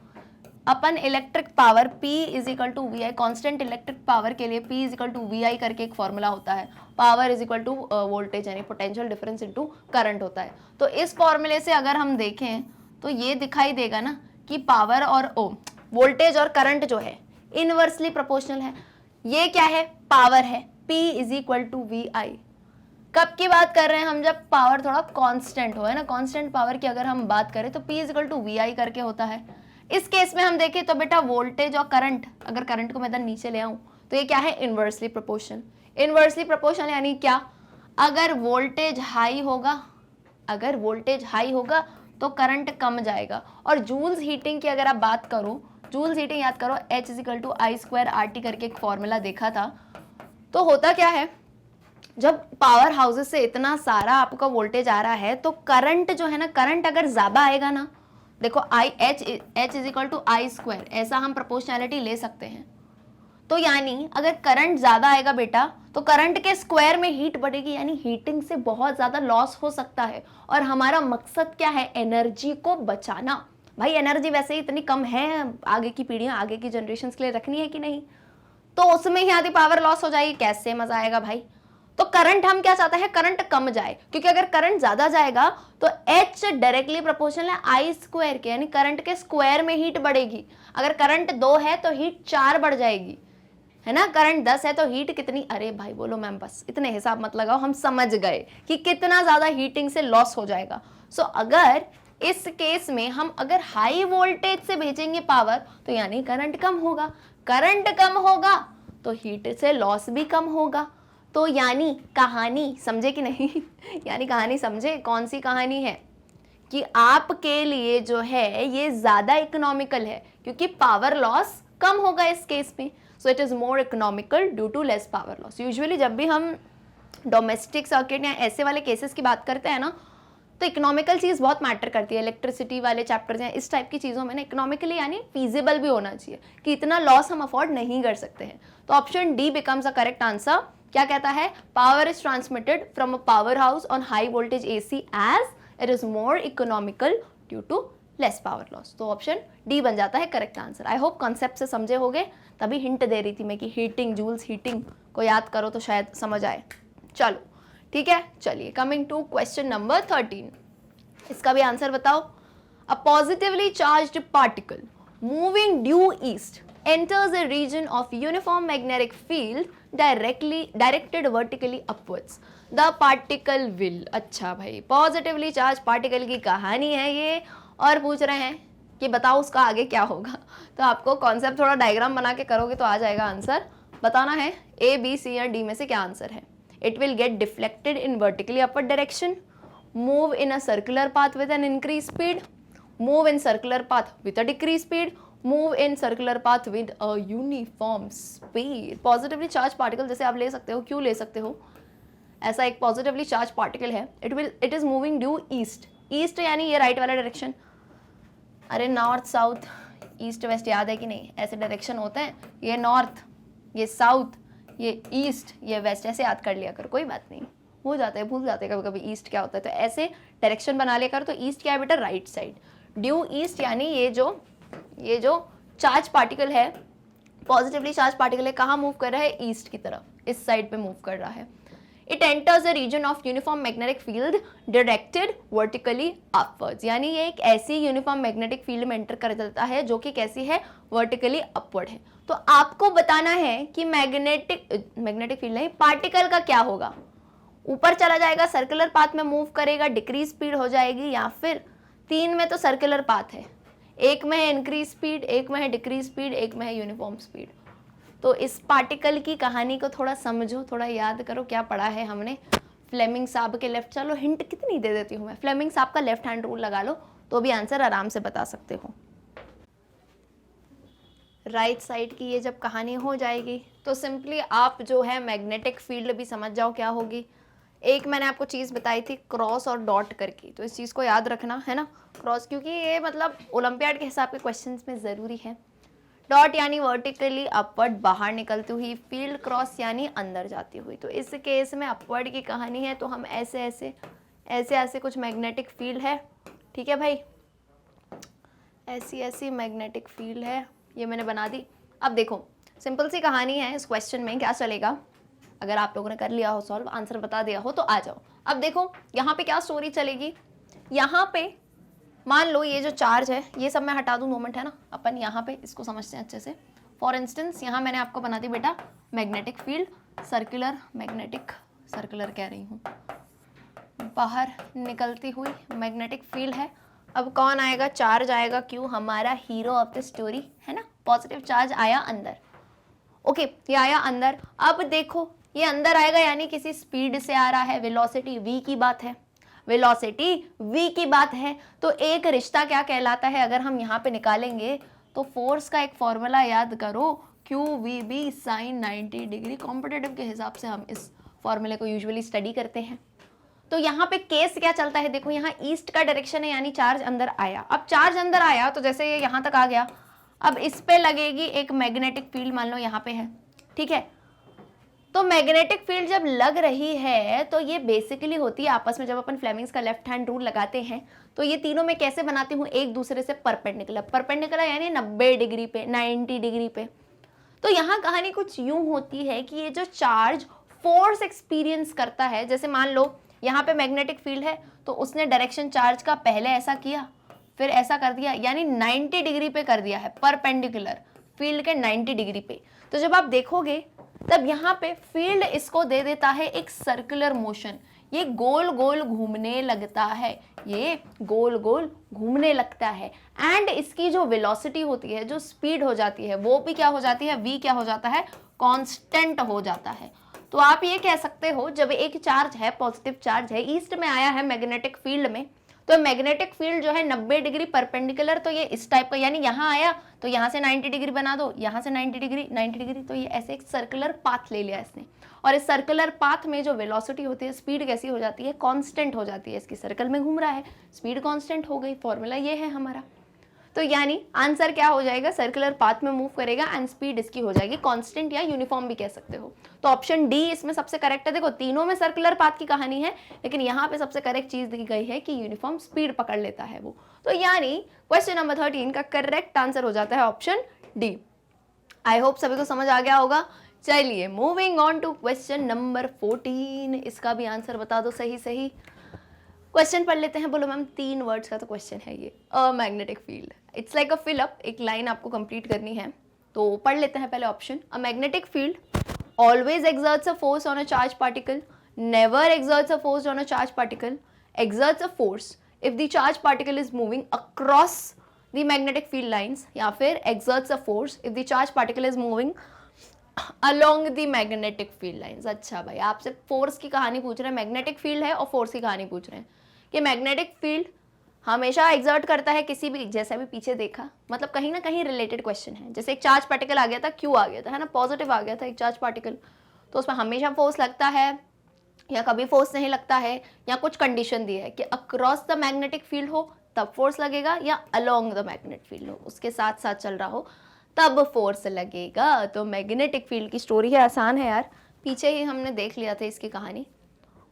अपन electric power P is equal to V I, constant electric power के लिए P is equal to V I करके एक फॉर्मूला होता है, power is equal to voltage यानी पोटेंशियल डिफरेंस इनटू करंट होता है। तो इस फॉर्मूले से अगर हम देखें तो ये दिखाई देगा ना कि पावर और वोल्टेज और करंट जो है इनवर्सली प्रोपोर्शनल है। ये क्या है, पावर है, P is equal to V I. कब की बात कर रहे हैं हम, जब पावर थोड़ा कांस्टेंट हो, है ना, कांस्टेंट पावर की अगर हम बात करें तो P is equal to V I करके होता है। इस केस में हम देखें तो बेटा वोल्टेज और करंट, अगर करंट को मैं इधर नीचे ले आऊं तो ये क्या है, इनवर्सली प्रोपोर्शनल। इनवर्सली प्रोपोर्शनल यानी क्या, अगर वोल्टेज हाई होगा, अगर वोल्टेज हाई होगा तो करंट कम जाएगा। और जूल्स हीटिंग की अगर आप बात करो, जूल्स हीटिंग याद करो, H is equal to I square RT करके एक फॉर्मूला देखा था। तो होता क्या है, जब पावर हाउसेस से इतना सारा आपका वोल्टेज आ रहा है तो करंट जो है ना, करंट अगर ज्यादा आएगा ना, देखो H is equal to I square, ऐसा हम प्रोपोर्शनैलिटी ले सकते हैं। तो यानी अगर करंट ज्यादा आएगा बेटा तो करंट के स्क्वायर में हीट बढ़ेगी, यानी हीटिंग से बहुत ज्यादा लॉस हो सकता है। और हमारा मकसद क्या है, एनर्जी को बचाना। भाई एनर्जी वैसे ही इतनी कम है, आगे की पीढ़ियां, आगे की जनरेशन के लिए रखनी है कि नहीं, तो उसमें ही आधी पावर लॉस हो जाएगी, कैसे मजा आएगा भाई। तो करंट हम क्या चाहते हैं, करंट कम जाए, क्योंकि अगर करंट ज्यादा जाएगा तो H डायरेक्टली प्रोपोर्शनल है आई स्क्वायर के, यानी करंट के स्क्वायर में हीट बढ़ेगी। अगर करंट 2 है तो हीट 4 बढ़ जाएगी, है ना। करंट 10 है तो हीट कितनी, अरे भाई बोलो मैम बस इतने हिसाब मत लगाओ, हम समझ गए कि कितना ज्यादा हीटिंग से लॉस हो जाएगा। सो अगर इस केस में हम अगर हाई वोल्टेज से भेजेंगे पावर तो यानी करंट कम होगा, करंट कम होगा तो हीट से लॉस भी कम होगा। तो यानी कहानी समझे कि नहीं यानी कहानी समझे, कौन सी कहानी है कि आपके लिए जो है ये ज्यादा इकोनॉमिकल है क्योंकि पावर लॉस कम होगा इस केस में। So it is more economical due to less power loss. Usually जब भी हम डोमेस्टिक सर्किट या ऐसे वाले केसेस की बात करते हैं ना तो इकोनॉमिकल चीज़ बहुत मैटर करती है। इलेक्ट्रिसिटी वाले चैप्टर्स हैं, इस टाइप की चीज़ों में ना इकोनॉमिकली यानी फीजिबल भी होना चाहिए कि इतना लॉस हम अफोर्ड नहीं कर सकते हैं। तो option D becomes a correct answer. क्या कहता है, power is transmitted from a power house on high voltage AC as it is more economical due to less power loss. तो ऑप्शन डी बन जाता है correct answer. I hope concept से समझे होगे, तभी हिंट दे रही थी मैं कि हीटिंग, जूल्स हीटिंग को याद करो तो शायद समझ आए। चलो ठीक है, चलिए कमिंग टू क्वेश्चन नंबर 13, इसका भी आंसर बताओ। A positively charged particle moving due east enters a region of uniform magnetic field directed vertically upwards. The particle will, अच्छा भाई पॉजिटिवली चार्ज पार्टिकल की कहानी है ये, और पूछ रहे हैं कि बताओ उसका आगे क्या होगा। तो आपको कॉन्सेप्ट थोड़ा डायग्राम बना के करोगे तो आ जाएगा आंसर। बताना है A, B, C या D में से क्या आंसर है। It will get deflected in vertically upward direction, move in a circular path with an increased speed, move in circular path with a decreased speed, move in circular path with a uniform speed. Positively charge particle जैसे आप ले सकते हो, क्यों ले सकते हो, ऐसा एक पॉजिटिवली चार्ज पार्टिकल है, it is moving due east. East यानी ये राइट वाला डायरेक्शन, अरे नॉर्थ साउथ ईस्ट वेस्ट याद है कि नहीं, ऐसे डायरेक्शन होते हैं, ये नॉर्थ, ये साउथ, ये ईस्ट, ये वेस्ट, ऐसे याद कर लिया कर, कोई बात नहीं, हो जाता है, भूल जाते हैं कभी कभी ईस्ट क्या होता है। तो ऐसे डायरेक्शन बना लिया कर। तो ईस्ट क्या है बेटा, राइट साइड। ड्यू ईस्ट यानी ये जो चार्ज पार्टिकल है, पॉजिटिवली चार्ज पार्टिकल है, कहाँ मूव कर रहा है, ईस्ट की तरफ, इस साइड पे मूव कर रहा है। It enters a region of uniform magnetic field directed vertically upwards, यानी ये एक ऐसी यूनिफॉर्म मैग्नेटिक फील्ड में एंटर कर जाता है जो कि कैसी है, वर्टिकली अपवर्ड है। तो आपको बताना है कि मैग्नेटिक फील्ड नहीं, पार्टिकल का क्या होगा, ऊपर चला जाएगा, सर्कुलर पाथ में मूव करेगा, डिक्रीज स्पीड हो जाएगी, या फिर 3 में तो सर्कुलर पाथ है, एक में है इंक्रीज स्पीड, एक में है डिक्रीज स्पीड, एक में है यूनिफॉर्म स्पीड। तो इस पार्टिकल की कहानी को थोड़ा समझो, थोड़ा याद करो क्या पढ़ा है हमने। फ्लेमिंग साहब के लेफ्ट, चलो हिंट कितनी दे देती हूँ मैं, फ्लेमिंग साहब का लेफ्ट हैंड रूल लगा लो तो भी आंसर आराम से बता सकते हो। राइट साइड की ये जब कहानी हो जाएगी तो सिंपली आप जो है मैग्नेटिक फील्ड भी समझ जाओ क्या होगी। एक मैंने आपको चीज़ बताई थी क्रॉस और डॉट करके, तो इस चीज़ को याद रखना है ना, क्रॉस, क्योंकि ये मतलब ओलंपियाड के हिसाब के क्वेश्चंस में ज़रूरी है। डॉट यानी वर्टिकली अपवर्ड बाहर निकलती हुई, फील्ड क्रॉस यानी अंदर जाती हुई। तो इस केस में अपवर्ड की कहानी है, तो हम ऐसे ऐसे ऐसे ऐसे कुछ मैग्नेटिक फील्ड है, ठीक है भाई, ऐसी ऐसी मैग्नेटिक फील्ड है, ये मैंने बना दी। अब देखो सिंपल सी कहानी है, इस क्वेश्चन में क्या चलेगा, अगर आप लोगों ने कर लिया हो सॉल्व, आंसर बता दिया हो तो आ जाओ। अब देखो यहाँ पे क्या स्टोरी चलेगी, यहाँ पे मान लो ये जो चार्ज है, ये सब मैं हटा दूँ मोमेंट है ना, अपन यहाँ पे इसको समझते हैं अच्छे से। फॉर इंस्टेंस यहाँ मैंने आपको बना दी बेटा magnetic field, circular magnetic, circular कह रही हूँ, बाहर निकलती हुई मैग्नेटिक फील्ड है। अब कौन आएगा, चार्ज आएगा, क्यों, हमारा हीरो ऑफ द स्टोरी है ना, पॉजिटिव चार्ज आया अंदर। ओके ये आया अंदर। अब देखो ये अंदर आएगा यानी किसी स्पीड से आ रहा है, वेलोसिटी v की बात है, वेलोसिटी v की बात है। तो एक रिश्ता क्या कहलाता है, अगर हम यहाँ पे निकालेंगे तो फोर्स का एक फॉर्मूला याद करो, q v B sine 90 degree. Competitive के हिसाब से हम इस फॉर्मूले को यूजुअली स्टडी करते हैं। तो यहाँ पे केस क्या चलता है, देखो यहाँ ईस्ट का डायरेक्शन है यानी चार्ज अंदर आया। अब चार्ज अंदर आया तो जैसे ये यहाँ तक आ गया, अब इस पे लगेगी एक मैग्नेटिक फील्ड, मान लो यहाँ पे है, ठीक है। तो मैग्नेटिक फील्ड जब लग रही है तो ये बेसिकली होती है आपस में, जब अपन फ्लेमिंग्स का लेफ्ट हैंड रूल लगाते हैं तो ये तीनों में कैसे बनाती हूँ, एक दूसरे से परपेंडिकुलर, परपेंडिकुलर यानी 90 डिग्री पे, 90 डिग्री पे। तो यहाँ कहानी कुछ यूं होती है कि ये जो चार्ज फोर्स एक्सपीरियंस करता है, जैसे मान लो यहाँ पे मैग्नेटिक फील्ड है तो उसने डायरेक्शन चार्ज का पहले ऐसा किया फिर ऐसा कर दिया, यानी 90 डिग्री पे कर दिया है, परपेंडिकुलर फील्ड के 90 डिग्री पे। तो जब आप देखोगे तब यहाँ पे फील्ड इसको दे देता है एक सर्कुलर मोशन, ये गोल गोल घूमने लगता है, ये गोल गोल घूमने लगता है। एंड इसकी जो वेलोसिटी होती है, जो स्पीड हो जाती है, वो भी क्या हो जाती है, v क्या हो जाता है, कांस्टेंट हो जाता है। तो आप ये कह सकते हो जब एक चार्ज है, पॉजिटिव चार्ज है, ईस्ट में आया है मैग्नेटिक फील्ड में, तो मैग्नेटिक फील्ड जो है 90 डिग्री परपेंडिकुलर, तो ये इस टाइप का, यानी यहाँ आया तो यहाँ से 90 डिग्री बना दो, यहाँ से 90 डिग्री 90 डिग्री, तो ये ऐसे एक सर्कुलर पाथ ले लिया इसने। और इस सर्कुलर पाथ में जो वेलोसिटी होती है, स्पीड कैसी हो जाती है, कांस्टेंट हो जाती है, इसकी सर्कल में घूम रहा है, स्पीड कांस्टेंट हो गई, फॉर्मूला ये है हमारा। तो यानी आंसर क्या हो जाएगा, सर्कुलर पाथ में मूव करेगा एंड स्पीड इसकी हो जाएगी कांस्टेंट या यूनिफॉर्म भी कह सकते हो। तो ऑप्शन डी इसमें सबसे करेक्ट है। देखो तीनों में सर्कुलर पाथ की कहानी है, लेकिन यहाँ पे सबसे करेक्ट चीज दी गई है कि यूनिफॉर्म स्पीड पकड़ लेता है वो। तो यानी क्वेश्चन नंबर 13 का करेक्ट आंसर हो जाता है ऑप्शन डी। आई होप सभी को समझ आ गया होगा। चलिए moving on to question number 14, इसका भी आंसर बता दो सही सही। क्वेश्चन पढ़ लेते हैं। बोलो मैम 3 वर्ड्स का तो क्वेश्चन है ये, a magnetic field. It's like a fill up, एक लाइन आपको कंप्लीट करनी है, तो पढ़ लेते हैं पहले option. A magnetic field always exerts a force on a charged particle, never exerts a force on a charged particle, exerts a force if the charged particle is moving across the magnetic field lines, या फिर exerts a force if the charged particle is moving along the magnetic field lines। अच्छा भाई आपसे फोर्स की कहानी पूछ रहे हैं, मैग्नेटिक फील्ड है और फोर्स की कहानी पूछ रहे हैं कि मैग्नेटिक फील्ड हमेशा एग्जर्ट करता है किसी भी, जैसे अभी पीछे देखा, मतलब कहीं ना कहीं रिलेटेड क्वेश्चन है। जैसे एक चार्ज पार्टिकल आ गया था, क्यू आ गया था, है ना, पॉजिटिव आ गया था एक चार्ज पार्टिकल, तो उसमें हमेशा फोर्स लगता है या कभी फोर्स नहीं लगता है, या कुछ कंडीशन दी है कि अक्रॉस द मैग्नेटिक फील्ड हो तब फोर्स लगेगा, या अलोंग द मैग्नेटिक फील्ड हो, उसके साथ साथ चल रहा हो तब फोर्स लगेगा। तो मैग्नेटिक फील्ड की स्टोरी है, आसान है यार, पीछे ही हमने देख लिया था इसकी कहानी,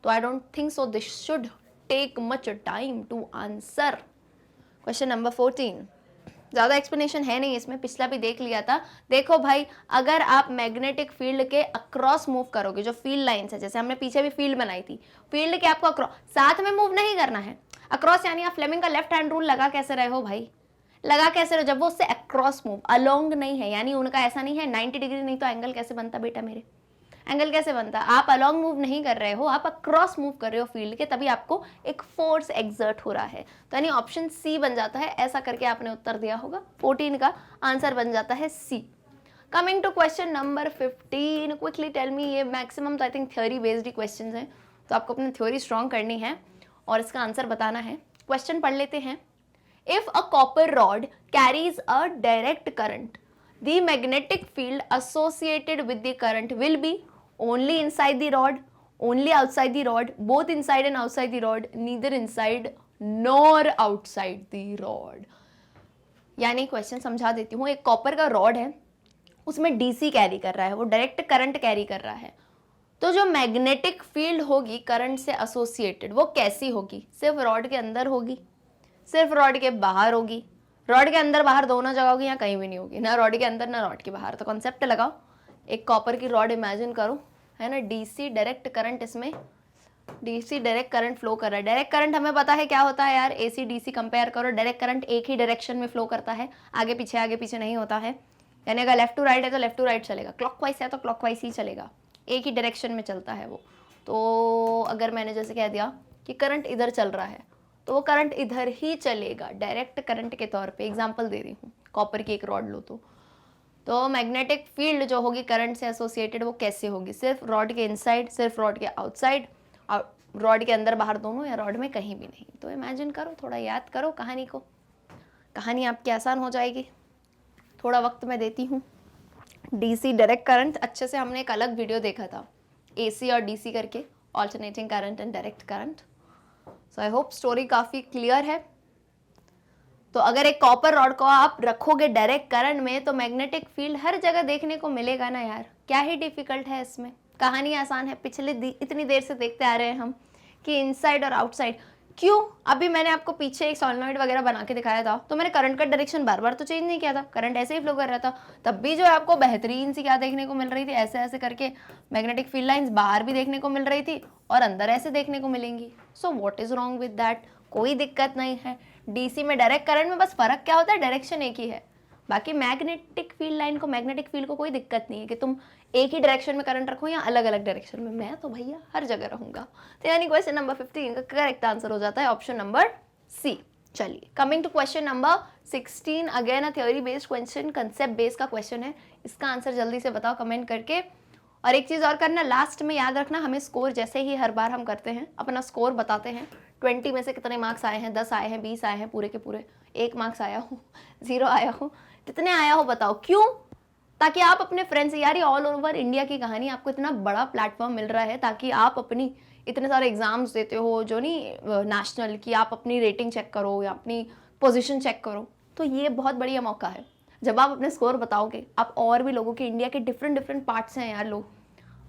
तो I don't think so this should take much time to answer question number 14। ज़्यादा एक्सप्लेनेशन है नहीं इसमें, पिछला भी देख लिया था। देखो भाई, अगर आप मैग्नेटिक फील्ड के अक्रॉस मूव करोगे, जो फील्ड लाइन्स है, जैसे हमने पीछे भी फील्ड बनाई थी, फील्ड के आपको अक्रॉस साथ में मूव नहीं करना है। अक्रॉस यानी आप फ्लेमिंग का लेफ्ट हैंड रूल लगा कैसे रहे हो भाई, लगा कैसे रहो जब वो उससे अक्रॉस मूव, अलोंग नहीं है, यानी उनका ऐसा नहीं है 90 डिग्री, नहीं तो एंगल कैसे बनता बेटा मेरे, एंगल कैसे बनता? आप अलोंग मूव नहीं कर रहे हो, आप अक्रॉस मूव कर रहे हो फील्ड के, तभी आपको एक फोर्स एक्सर्ट हो रहा है। तो यानी ऑप्शन सी बन जाता है। ऐसा करके आपने उत्तर दिया होगा, 14 का आंसर बन जाता है C. Coming to question number 15, quickly tell me, ये मैक्सिमम तो I think theory based question हैं, तो आपको अपनी थ्योरी स्ट्रॉन्ग करनी है और इसका आंसर बताना है। क्वेश्चन पढ़ लेते हैं। If a copper rod carries a direct current, the magnetic field associated with the current will be only inside the rod, only outside the rod, both inside and outside the rod, neither inside nor outside the rod। यानी क्वेश्चन समझा देती हूँ। एक कॉपर का रॉड है, उसमें डीसी कैरी कर रहा है, वो डायरेक्ट करंट कैरी कर रहा है, तो जो मैग्नेटिक फील्ड होगी करंट से एसोसिएटेड, वो कैसी होगी? सिर्फ रॉड के अंदर होगी, सिर्फ रॉड के बाहर होगी? रॉड के अंदर बाहर दोनों जगह होगी या कहीं भी नहीं होगी? ना रॉड के अंदर ना रॉड के बाहर। तो कॉन्सेप्ट लगाओ, एक कॉपर की रॉड इमेजिन करो, है ना, डीसी डायरेक्ट करंट, इसमें डीसी डायरेक्ट करंट फ्लो कर रहा है। डायरेक्ट करंट हमें पता है क्या होता है यार, एसी डीसी कंपेयर करो, डायरेक्ट करंट एक ही डायरेक्शन में फ्लो करता है, आगे पीछे नहीं होता है। यानी अगर लेफ्ट टू राइट है तो लेफ्ट टू राइट चलेगा, क्लॉकवाइज है तो क्लॉकवाइज ही चलेगा, एक ही डायरेक्शन में चलता है वो। तो अगर मैंने जैसे कह दिया कि करंट इधर चल रहा है, तो वो करंट इधर ही चलेगा, डायरेक्ट करंट के तौर पे एग्जांपल दे रही हूँ। कॉपर की एक रॉड लो तो मैग्नेटिक फील्ड जो होगी करंट से एसोसिएटेड, वो कैसे होगी? सिर्फ रॉड के इनसाइड, सिर्फ रॉड के आउटसाइड, और रॉड के अंदर बाहर दोनों, या रॉड में कहीं भी नहीं। तो इमेजिन करो, थोड़ा याद करो कहानी को, कहानी आपकी आसान हो जाएगी। थोड़ा वक्त मैं देती हूँ। डीसी डायरेक्ट करंट अच्छे से हमने एक अलग वीडियो देखा था, एसी और डीसी करके, alternating current and direct current. So I hope story काफ़ी क्लियर है। तो अगर एक कॉपर रॉड को आप रखोगे डायरेक्ट करंट में, तो मैग्नेटिक फील्ड हर जगह देखने को मिलेगा ना यार, क्या ही डिफिकल्ट है इसमें, कहानी आसान है। पिछले इतनी देर से देखते आ रहे हैं हम कि इनसाइड और आउटसाइड। क्यों? अभी मैंने आपको पीछे एक सॉलिनॉइड वगैरह बना के दिखाया था, तो मैंने करंट का डायरेक्शन बार बार तो चेंज नहीं किया था, करंट ऐसे ही फ्लो कर रहा था, तब भी जो है आपको बेहतरीन सी क्या देखने को मिल रही थी, ऐसे ऐसे करके मैग्नेटिक फील्ड लाइंस बाहर भी देखने को मिल रही थी और अंदर ऐसे देखने को मिलेंगी। सो what is wrong with that? कोई दिक्कत नहीं है। डीसी में डायरेक्ट करंट में बस फर्क क्या होता है, डायरेक्शन एक ही है। बाकी मैग्नेटिक फील्ड लाइन को, मैग्नेटिक फील्ड को कोई दिक्कत नहीं है कि तुम एक ही डायरेक्शन में करंट रखो या अलग अलग डायरेक्शन में, मैं तो भैया हर जगह रहूंगा। तो यानी क्वेश्चन नंबर 15 का करेक्ट आंसर हो जाता है ऑप्शन नंबर सी। चलिए, coming to question number 16, again a theory based question, concept based का क्वेश्चन है। इसका आंसर जल्दी से बताओ कमेंट करके। और एक चीज़ और करना, लास्ट में याद रखना, हमें स्कोर जैसे ही हर बार हम करते हैं अपना स्कोर बताते हैं, 20 में से कितने मार्क्स आए हैं, 10 आए हैं, 20 आए हैं, पूरे के पूरे 1 मार्क्स आया हो, 0 आया हो, कितने आया हो बताओ। क्यों? ताकि आप अपने फ्रेंड्स, यार ये ऑल ओवर इंडिया की कहानी, आपको इतना बड़ा प्लेटफॉर्म मिल रहा है ताकि आप अपनी इतने सारे एग्जाम्स देते हो जो नहीं नेशनल की, आप अपनी रेटिंग चेक करो या अपनी पोजीशन चेक करो। तो ये बहुत बढ़िया मौका है, जब आप अपने स्कोर बताओगे, आप और भी लोगों के, इंडिया के डिफरेंट पार्ट्स हैं यार लोग,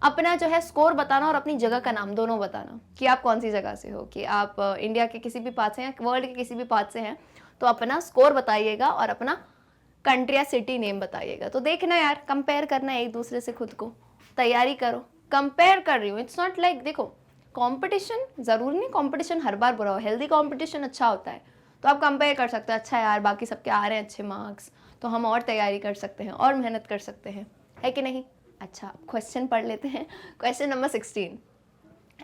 अपना जो है स्कोर बताना और अपनी जगह का नाम दोनों बताना कि आप कौन सी जगह से हो, कि आप इंडिया के किसी भी पार्ट से हैं, वर्ल्ड के किसी भी पार्ट से हैं, तो अपना स्कोर बताइएगा और अपना कंट्री या सिटी नेम बताइएगा। तो देखना यार, कंपेयर करना एक दूसरे से, खुद को तैयारी करो। कंपेयर कर रही हूँ, इट्स नॉट लाइक, देखो कंपटीशन ज़रूरी नहीं कंपटीशन हर बार बुरा हो, हेल्दी कंपटीशन अच्छा होता है। तो आप कंपेयर कर सकते हैं, अच्छा यार बाकी सबके आ रहे हैं अच्छे मार्क्स, तो हम और तैयारी कर सकते हैं और मेहनत कर सकते हैं, है कि नहीं। अच्छा, क्वेश्चन पढ़ लेते हैं। Question number 16,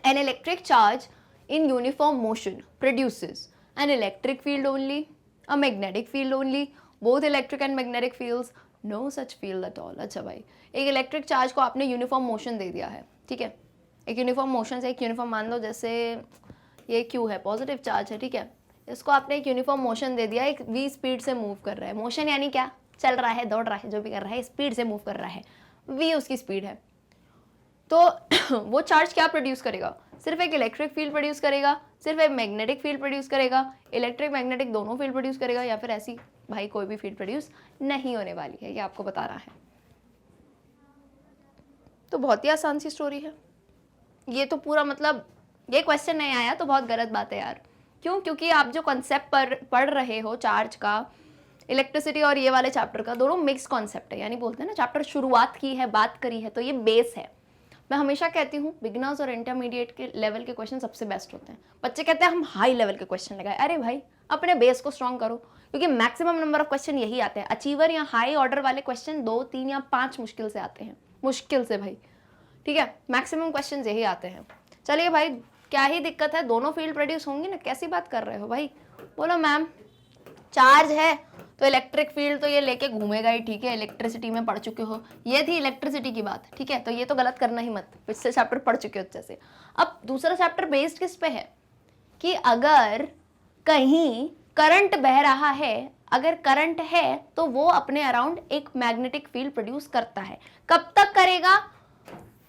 an electric charge in uniform motion produces an electric field only, a magnetic field only, both electric and magnetic fields, no such field at all. अच्छा भाई, एक इलेक्ट्रिक चार्ज को आपने यूनिफॉर्म मोशन दे दिया है, ठीक है, एक यूनिफॉर्म मोशन से, एक यूनिफॉर्म मान लो जैसे ये क्यू है, पॉजिटिव चार्ज है, ठीक है, इसको आपने एक यूनिफॉर्म मोशन दे दिया, एक v स्पीड से मूव कर रहा है। मोशन यानी क्या? चल रहा है, दौड़ रहा है, जो भी कर रहा है, स्पीड से मूव कर रहा है, v उसकी स्पीड है। तो वो चार्ज क्या प्रोड्यूस करेगा? सिर्फ एक इलेक्ट्रिक फील्ड प्रोड्यूस करेगा, सिर्फ एक मैग्नेटिक फील्ड प्रोड्यूस करेगा, इलेक्ट्रिक मैग्नेटिक दोनों फील्ड प्रोड्यूस करेगा, या फिर ऐसी भाई कोई भी फील्ड प्रोड्यूस नहीं होने वाली है, ये आपको बता रहा है। तो बहुत ही आसान सी स्टोरी है ये, तो पूरा मतलब ये क्वेश्चन नहीं आया तो बहुत गलत बात है यार। क्यों? क्योंकि आप जो कॉन्सेप्ट पढ़ रहे हो चार्ज का, इलेक्ट्रिसिटी और ये वाले चैप्टर का दोनों मिक्स कॉन्सेप्ट है, यानी बोलते हैं ना चैप्टर शुरुआत की है, बात करी है, तो ये बेस है। मैं हमेशा कहती हूँ बिगिनर्स और इंटरमीडिएट के लेवल के क्वेश्चन सबसे बेस्ट होते हैं। बच्चे कहते हैं हम हाई लेवल के क्वेश्चन लगाए, अरे भाई अपने बेस को स्ट्रॉन्ग करो, क्योंकि मैक्सिमम नंबर ऑफ क्वेश्चन यही आते हैं। अचीवर या हाई ऑर्डर वाले क्वेश्चन 2, 3 या 5 मुश्किल से आते हैं, मुश्किल से भाई, ठीक है, मैक्सिमम क्वेश्चन यही आते हैं। चलिए भाई, क्या ही दिक्कत है, दोनों फील्ड प्रोड्यूस होंगी ना, कैसी बात कर रहे हो भाई। बोलो मैम चार्ज है तो इलेक्ट्रिक फील्ड तो ये लेके घूमेगा ही, ठीक है, इलेक्ट्रिसिटी में पढ़ चुके हो, ये थी इलेक्ट्रिसिटी की बात, ठीक है, तो ये तो गलत करना ही मत, पिछले चैप्टर पढ़ चुके हो अच्छे से। अब दूसरा चैप्टर बेस्ड किस पे है कि अगर कहीं करंट बह रहा है, अगर करंट है तो वो अपने अराउंड एक मैग्नेटिक फील्ड प्रोड्यूस करता है। कब तक करेगा?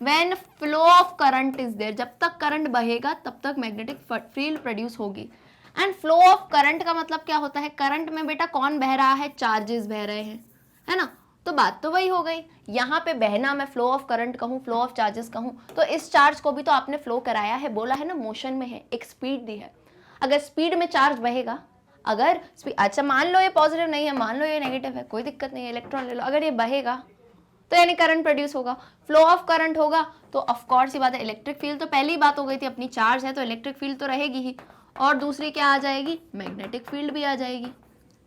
When flow of current is there, जब तक करंट बहेगा तब तक मैग्नेटिक फील्ड प्रोड्यूस होगी। एंड फ्लो ऑफ करंट का मतलब क्या होता है? करंट में बेटा कौन बह रहा है? चार्जेस बह रहे हैं, है ना, तो बात तो वही हो गई। यहाँ पे बहना मैं फ्लो ऑफ करंट कहूँ, फ्लो ऑफ चार्जेस कहूँ, तो इस चार्ज को भी तो आपने फ्लो कराया है, बोला है ना मोशन में है, एक स्पीड दी है। अगर स्पीड में चार्ज बहेगा, अगर अच्छा मान लो ये पॉजिटिव नहीं है, मान लो ये नेगेटिव है, कोई दिक्कत नहीं है, इलेक्ट्रॉन ले लो, अगर ये बहेगा तो यानी करंट प्रोड्यूस होगा, फ्लो ऑफ करंट होगा, तो ऑफ कोर्स ही बात है इलेक्ट्रिक फील्ड तो पहली बात हो गई थी, अपनी चार्ज है तो इलेक्ट्रिक फील्ड तो रहेगी ही, और दूसरी क्या आ जाएगी? मैग्नेटिक फील्ड भी आ जाएगी,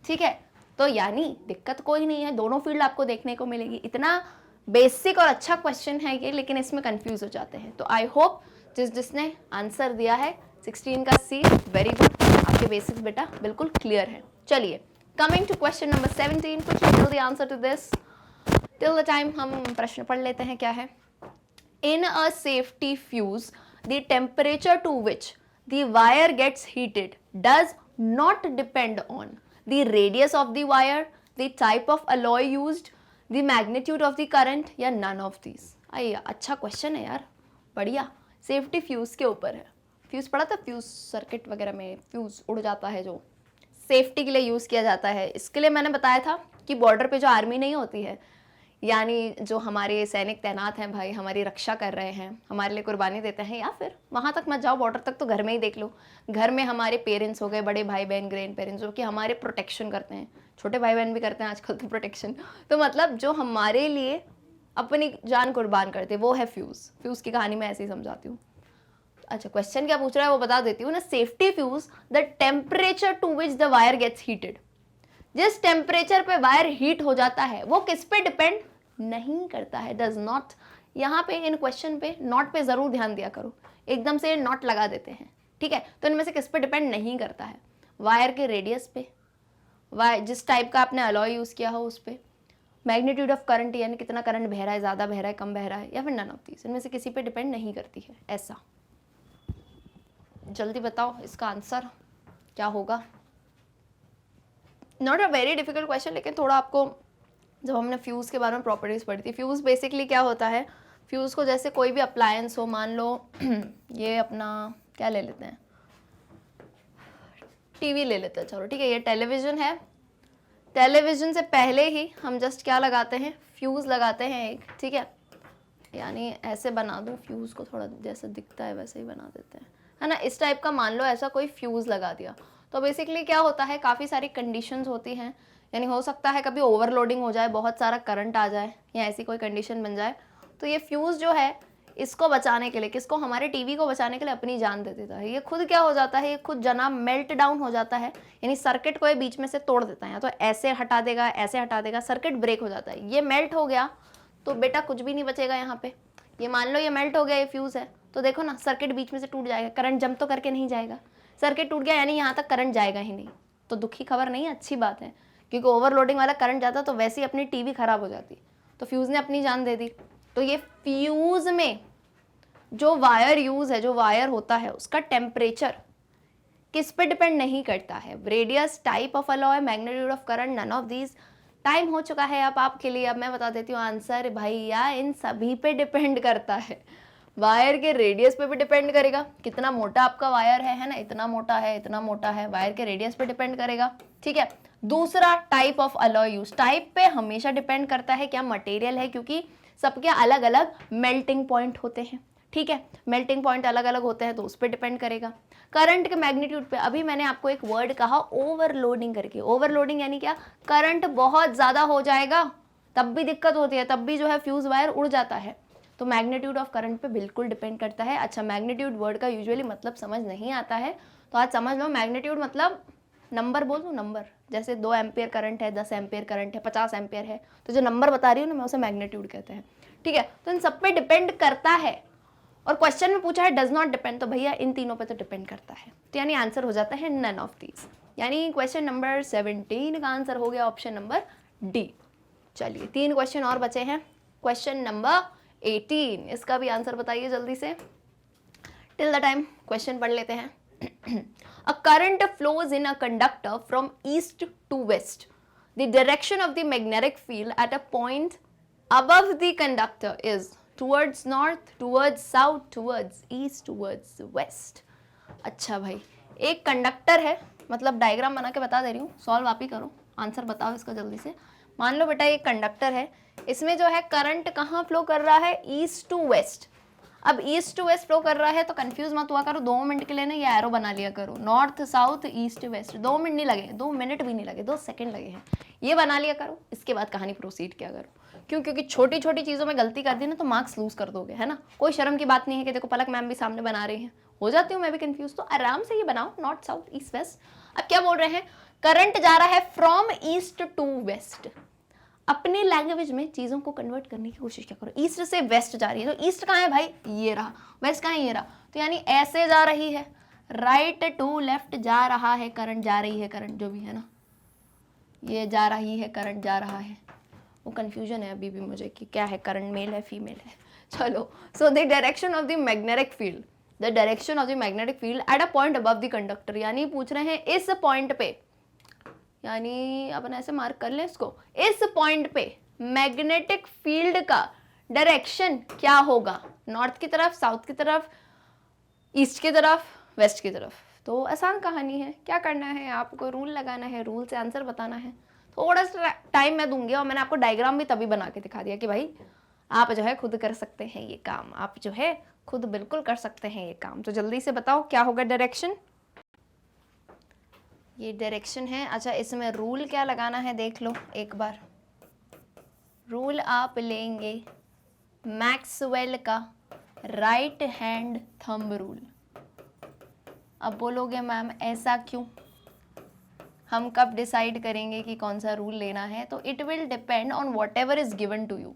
ठीक है। तो यानी दिक्कत कोई नहीं है, दोनों फील्ड आपको देखने को मिलेगी। इतना बेसिक और अच्छा क्वेश्चन है ये, लेकिन इसमें कंफ्यूज हो जाते हैं। तो आई होप जिसने आंसर दिया है 16 का सी, वेरी गुड, आपके बेसिक्स बेटा बिल्कुल क्लियर है। चलिए कमिंग टू क्वेश्चन नंबर 17, कुछ the answer to this till the time हम प्रश्न पढ़ लेते हैं। क्या है? In a safety fuse the temperature to which the wire gets heated does not depend on the radius of the wire, the type of alloy used, the magnitude of the current, या नन ऑफ दीज। आइए, अच्छा क्वेश्चन है यार, बढ़िया। सेफ्टी फ्यूज के ऊपर है। फ्यूज पढ़ा था, फ्यूज सर्किट वगैरह में फ्यूज उड़ जाता है जो सेफ्टी के लिए यूज किया जाता है। इसके लिए मैंने बताया था कि बॉर्डर पे जो आर्मी नहीं होती है, यानी जो हमारे सैनिक तैनात हैं भाई, हमारी रक्षा कर रहे हैं, हमारे लिए कुर्बानी देते हैं, या फिर वहाँ तक मत जाओ, बॉर्डर तक तो घर में ही देख लो। घर में हमारे पेरेंट्स हो गए, बड़े भाई बहन, ग्रैंड पेरेंट्स, जो कि हमारे प्रोटेक्शन करते हैं, छोटे भाई बहन भी करते हैं आजकल तो प्रोटेक्शन, तो मतलब जो हमारे लिए अपनी जान कुर्बान करते हैं, वो है फ्यूज़। फ्यूज़ की कहानी मैं ऐसे ही समझाती हूँ। अच्छा, क्वेश्चन क्या पूछ रहा है वो बता देती हूँ ना। Safety fuse the temperature to which the wire gets heated, जिस टेम्परेचर पे वायर हीट हो जाता है वो किस पे डिपेंड नहीं करता है, डज नॉट। यहाँ पे इन क्वेश्चन पे नॉट पे जरूर ध्यान दिया करो, एकदम से नॉट लगा देते हैं, ठीक है। तो इनमें से किस पे डिपेंड नहीं करता है? वायर के रेडियस पे, वायर जिस टाइप का आपने अलॉय यूज किया हो उस पे, मैग्नीट्यूड ऑफ करंट यानी कितना करंट बह रहा है, ज़्यादा बह रहा है, कम बह रहा है, या फिर नन ऑफ दीज, इनमें से किसी पे डिपेंड नहीं करती है। ऐसा जल्दी बताओ इसका आंसर क्या होगा। Not a very difficult question, लेकिन थोड़ा आपको, जब हमने फ्यूज़ के बारे में प्रॉपर्टीज पढ़ी थी, फ्यूज़ बेसिकली क्या होता है, फ्यूज़ को जैसे कोई भी अप्लायंस हो, मान लो ये अपना क्या ले लेते हैं, टीवी ले लेते हैं, चलो ठीक है, ये टेलीविज़न है, टेलीविज़न से पहले ही हम जस्ट क्या लगाते हैं, फ्यूज़ लगाते हैं एक, ठीक है, यानी ऐसे बना दूँ फ्यूज़ को, थोड़ा जैसे दिखता है वैसे ही बना देते हैं, है ना, इस टाइप का मान लो ऐसा कोई फ्यूज़ लगा दिया। तो बेसिकली क्या होता है, काफ़ी सारी कंडीशंस होती हैं, यानी हो सकता है कभी ओवरलोडिंग हो जाए, बहुत सारा करंट आ जाए, या ऐसी कोई कंडीशन बन जाए, तो ये फ्यूज़ जो है इसको बचाने के लिए, किसको, हमारे टीवी को बचाने के लिए अपनी जान दे देता है। ये खुद क्या हो जाता है, ये खुद जनाब मेल्ट डाउन हो जाता है, यानी सर्किट को ये बीच में से तोड़ देता है, या तो ऐसे हटा देगा, ऐसे हटा देगा, सर्किट ब्रेक हो जाता है। ये मेल्ट हो गया तो बेटा कुछ भी नहीं बचेगा यहाँ पे। ये मान लो ये मेल्ट हो गया, ये फ्यूज़ है, तो देखो ना सर्किट बीच में से टूट जाएगा, करंट जंप तो करके नहीं जाएगा, सर्किट टूट गया यानी यहाँ तक करंट जाएगा ही नहीं। तो दुखी खबर नहीं, अच्छी बात है, क्योंकि ओवरलोडिंग वाला करंट जाता तो वैसे ही अपनी टीवी खराब हो जाती, तो फ्यूज़ ने अपनी जान दे दी। तो ये फ्यूज़ में जो वायर यूज़ है, जो वायर होता है, उसका टेम्परेचर किस पे डिपेंड नहीं करता है, radius, type of alloy, magnitude of current, none of these. Time हो चुका है अब आपके लिए, अब मैं बता देती हूँ आंसर भैया, इन सभी पे डिपेंड करता है। वायर के रेडियस पे भी डिपेंड करेगा, कितना मोटा आपका वायर है ना, इतना मोटा है, इतना मोटा है, वायर के रेडियस पे डिपेंड करेगा, ठीक है। दूसरा type of alloy use, type पे हमेशा डिपेंड करता है क्या मटेरियल है, क्योंकि सबके अलग अलग मेल्टिंग पॉइंट होते हैं, ठीक है, मेल्टिंग पॉइंट अलग अलग होते हैं तो उस पर डिपेंड करेगा। करंट के मैग्नीट्यूड पे अभी मैंने आपको एक वर्ड कहा ओवरलोडिंग करके। ओवरलोडिंग यानी क्या, करंट बहुत ज़्यादा हो जाएगा तब भी दिक्कत होती है, तब भी जो है फ्यूज़ वायर उड़ जाता है। तो मैग्नीट्यूड ऑफ करंट पे बिल्कुल डिपेंड करता है। अच्छा, मैग्नीट्यूड वर्ड का यूजुअली मतलब समझ नहीं आता है तो आज समझ लो, मैग्नीट्यूड मतलब नंबर बोल दूँ, नंबर, जैसे 2 एम्पियर करंट है, 10 एम्पियर करंट है, 50 एम्पियर है, तो जो नंबर बता रही हूँ ना मैं उसे मैग्नीट्यूड कहते हैं। ठीक है, तो इन सब पे डिपेंड करता है। और क्वेश्चन में पूछा है डज नॉट डिपेंड, तो भैया इन तीनों पे तो डिपेंड करता है, तो यानी आंसर हो जाता है नन ऑफ दीज। यानी क्वेश्चन नंबर 17 का आंसर हो गया ऑप्शन नंबर डी। चलिए 3 क्वेश्चन और बचे हैं। क्वेश्चन नंबर 18, इसका भी आंसर बताइए जल्दी से। टिल द टाइम क्वेश्चन पढ़ लेते हैं। A current flows in a conductor from east to west. The direction of the magnetic field at a point above the conductor is towards north, towards south, towards east, towards west. अच्छा भाई, एक कंडक्टर है, मतलब डायग्राम बना के बता दे रही हूँ, सॉल्व आप ही करो, आंसर बताओ इसका जल्दी से। मान लो बेटा एक कंडक्टर है, इसमें जो है करंट कहाँ फ्लो कर रहा है, ईस्ट टू वेस्ट। अब ईस्ट टू वेस्ट फ्लो कर रहा है तो कंफ्यूज मत हुआ करो, 2 मिनट के लिए ना ये एरो बना लिया करो, north south east west. 2 minute नहीं लगे, 2 मिनट भी नहीं लगे, 2 सेकंड लगे हैं, ये बना लिया करो। इसके बाद कहानी प्रोसीड किया करो। क्यों? क्योंकि छोटी छोटी चीज़ों में गलती कर दी ना तो मार्क्स लूज कर दोगे, है ना। कोई शर्म की बात नहीं है कि देखो पलक मैम भी सामने बना रही हैं, हो जाती हूँ मैं भी कंफ्यूज, तो आराम से ये बनाओ, नॉर्थ साउथ ईस्ट वेस्ट। अब क्या बोल रहे हैं, करंट जा रहा है फ्रॉम ईस्ट टू वेस्ट। अपने लैंग्वेज में चीज़ों को कन्वर्ट करने की कोशिश क्या करो। ईस्ट से वेस्ट जा रही है, तो ईस्ट कहाँ है भाई, ये रहा, वेस्ट कहाँ है, ये रहा, तो यानी ऐसे जा रही है, राइट टू लेफ्ट जा रहा है करंट, जा रही है करंट, जो भी है ना, ये जा रही है करंट, जा रहा है। वो कन्फ्यूजन है अभी भी मुझे कि क्या है, करंट मेल है फीमेल है। चलो, so the direction of the magnetic field, the direction of the magnetic field at a point above the conductor, यानी पूछ रहे हैं इस पॉइंट पे, यानी अपन ऐसे मार्क कर लें इसको, इस पॉइंट पे मैग्नेटिक फील्ड का डायरेक्शन क्या होगा, नॉर्थ की तरफ, साउथ की तरफ, ईस्ट की तरफ, वेस्ट की तरफ। तो आसान कहानी है, क्या करना है आपको, रूल लगाना है, रूल से आंसर बताना है। थोड़ा सा टाइम मैं दूंगी और मैंने आपको डायग्राम भी तभी बना के दिखा दिया कि भाई आप जो है खुद कर सकते हैं ये काम, आप जो है खुद बिल्कुल कर सकते हैं ये काम। तो जल्दी से बताओ क्या होगा डायरेक्शन, ये डायरेक्शन है। अच्छा, इसमें रूल क्या लगाना है देख लो एक बार। रूल आप लेंगे मैक्सवेल का राइट हैंड थंब रूल। अब बोलोगे मैम ऐसा क्यों, हम कब डिसाइड करेंगे कि कौन सा रूल लेना है, तो it will depend on whatever is given to you.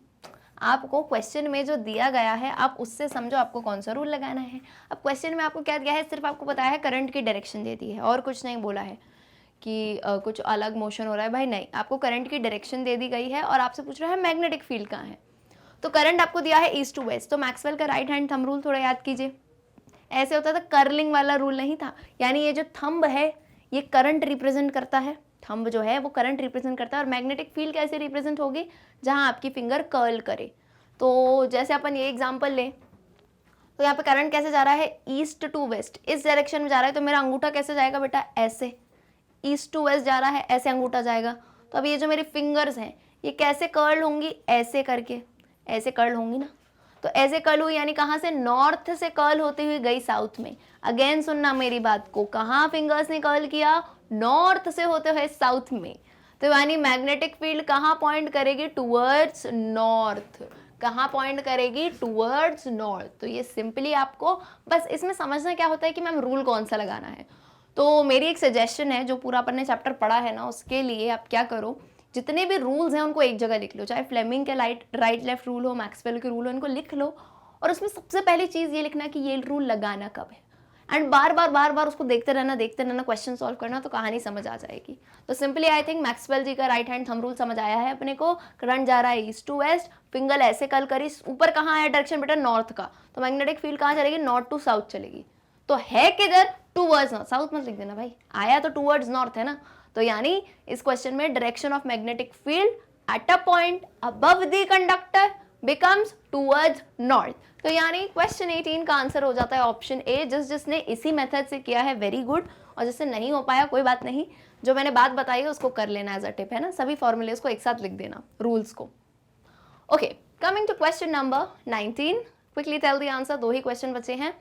आपको क्वेश्चन में जो दिया गया है आप उससे समझो आपको कौन सा रूल लगाना है। अब क्वेश्चन में आपको क्या दिया है, सिर्फ आपको बताया है करंट की डायरेक्शन दे दी है और कुछ नहीं बोला है कि कुछ अलग मोशन हो रहा है, भाई नहीं, आपको करंट की डायरेक्शन दे दी गई है और आपसे पूछ रहा है मैग्नेटिक फील्ड कहाँ है। तो करंट आपको दिया है ईस्ट टू वेस्ट, तो मैक्सवेल का राइट हैंड थंब रूल थोड़ा याद कीजिए। ऐसे होता था, कर्लिंग वाला रूल नहीं था, यानी ये जो थंब है ये करंट रिप्रेजेंट करता है, थंब जो है वो करंट रिप्रेजेंट करता है। और मैग्नेटिक फील्ड कैसे रिप्रेजेंट होगी, जहाँ आपकी फिंगर कर्ल करे। तो जैसे अपन ये एग्जाम्पल लें, तो यहाँ पे करंट कैसे जा रहा है, ईस्ट टू वेस्ट, इस डायरेक्शन में जा रहा है, तो मेरा अंगूठा कैसे जाएगा बेटा, ऐसे, ईस्ट टू वेस्ट जा रहा है, ऐसे अंगूठा जाएगा। तो अब ये जो मेरी फिंगर्स हैं ये कैसे कर्ल होंगी, ऐसे करके, ऐसे कर्ल होंगी ना, तो ऐसे कर्ल हुई, यानी कहाँ से, नॉर्थ से कर्ल होती हुई गई साउथ में। अगेन सुनना मेरी बात को, कहाँ फिंगर्स ने कर्ल किया, नॉर्थ से होते हुए साउथ में। तो यानी मैग्नेटिक फील्ड कहाँ पॉइंट करेगी, टूवर्ड्स नॉर्थ, कहाँ पॉइंट करेगी, टूवर्ड्स नॉर्थ। तो ये सिंपली आपको बस इसमें समझना क्या होता है कि मैम रूल कौन सा लगाना है। तो मेरी एक सजेशन है, जो पूरा अपन ने चैप्टर पढ़ा है ना, उसके लिए आप क्या करो, जितने भी रूल्स हैं उनको एक जगह लिख लो, चाहे फ्लेमिंग के राइट लेफ्ट रूल हो, मैक्सवेल के रूल हो, इनको लिख लो। और उसमें सबसे पहली चीज़ ये लिखना कि ये रूल लगाना कब है, एंड बार बार उसको देखते रहना क्वेश्चन सॉल्व करना, तो कहानी समझ आ जाएगी। तो सिंपली आई थिंक मैक्सवेल जी का राइट हैंड थंब रूल समझ आया है अपने को। करंट जा रहा है ईस्ट टू वेस्ट, फिंगर ऐसे कर्ल करी, ऊपर कहाँ है डायरेक्शन बेटा, नॉर्थ का, तो मैग्नेटिक फील्ड कहाँ चलेगी, नॉर्थ टू साउथ चलेगी। तो है किधर, टूवर्ड्स नॉर्थ, साउथ मत लिख देना भाई, आया तो टूवर्ड्स नॉर्थ है ना। तो यानी इस क्वेश्चन में direction of magnetic field at a point above the conductor becomes towards north. तो यानी क्वेश्चन 18 का आंसर हो जाता है ऑप्शन ए। जिसने इसी मेथड से किया है वेरी गुड, और जिससे नहीं हो पाया कोई बात नहीं, जो मैंने बात बताई है उसको कर लेना एज अ टिप, है ना, सभी फॉर्मूलेस को एक साथ लिख देना, रूल्स को। Okay, coming to question number 19, quickly tell the answer, 2 ही क्वेश्चन बचे हैं।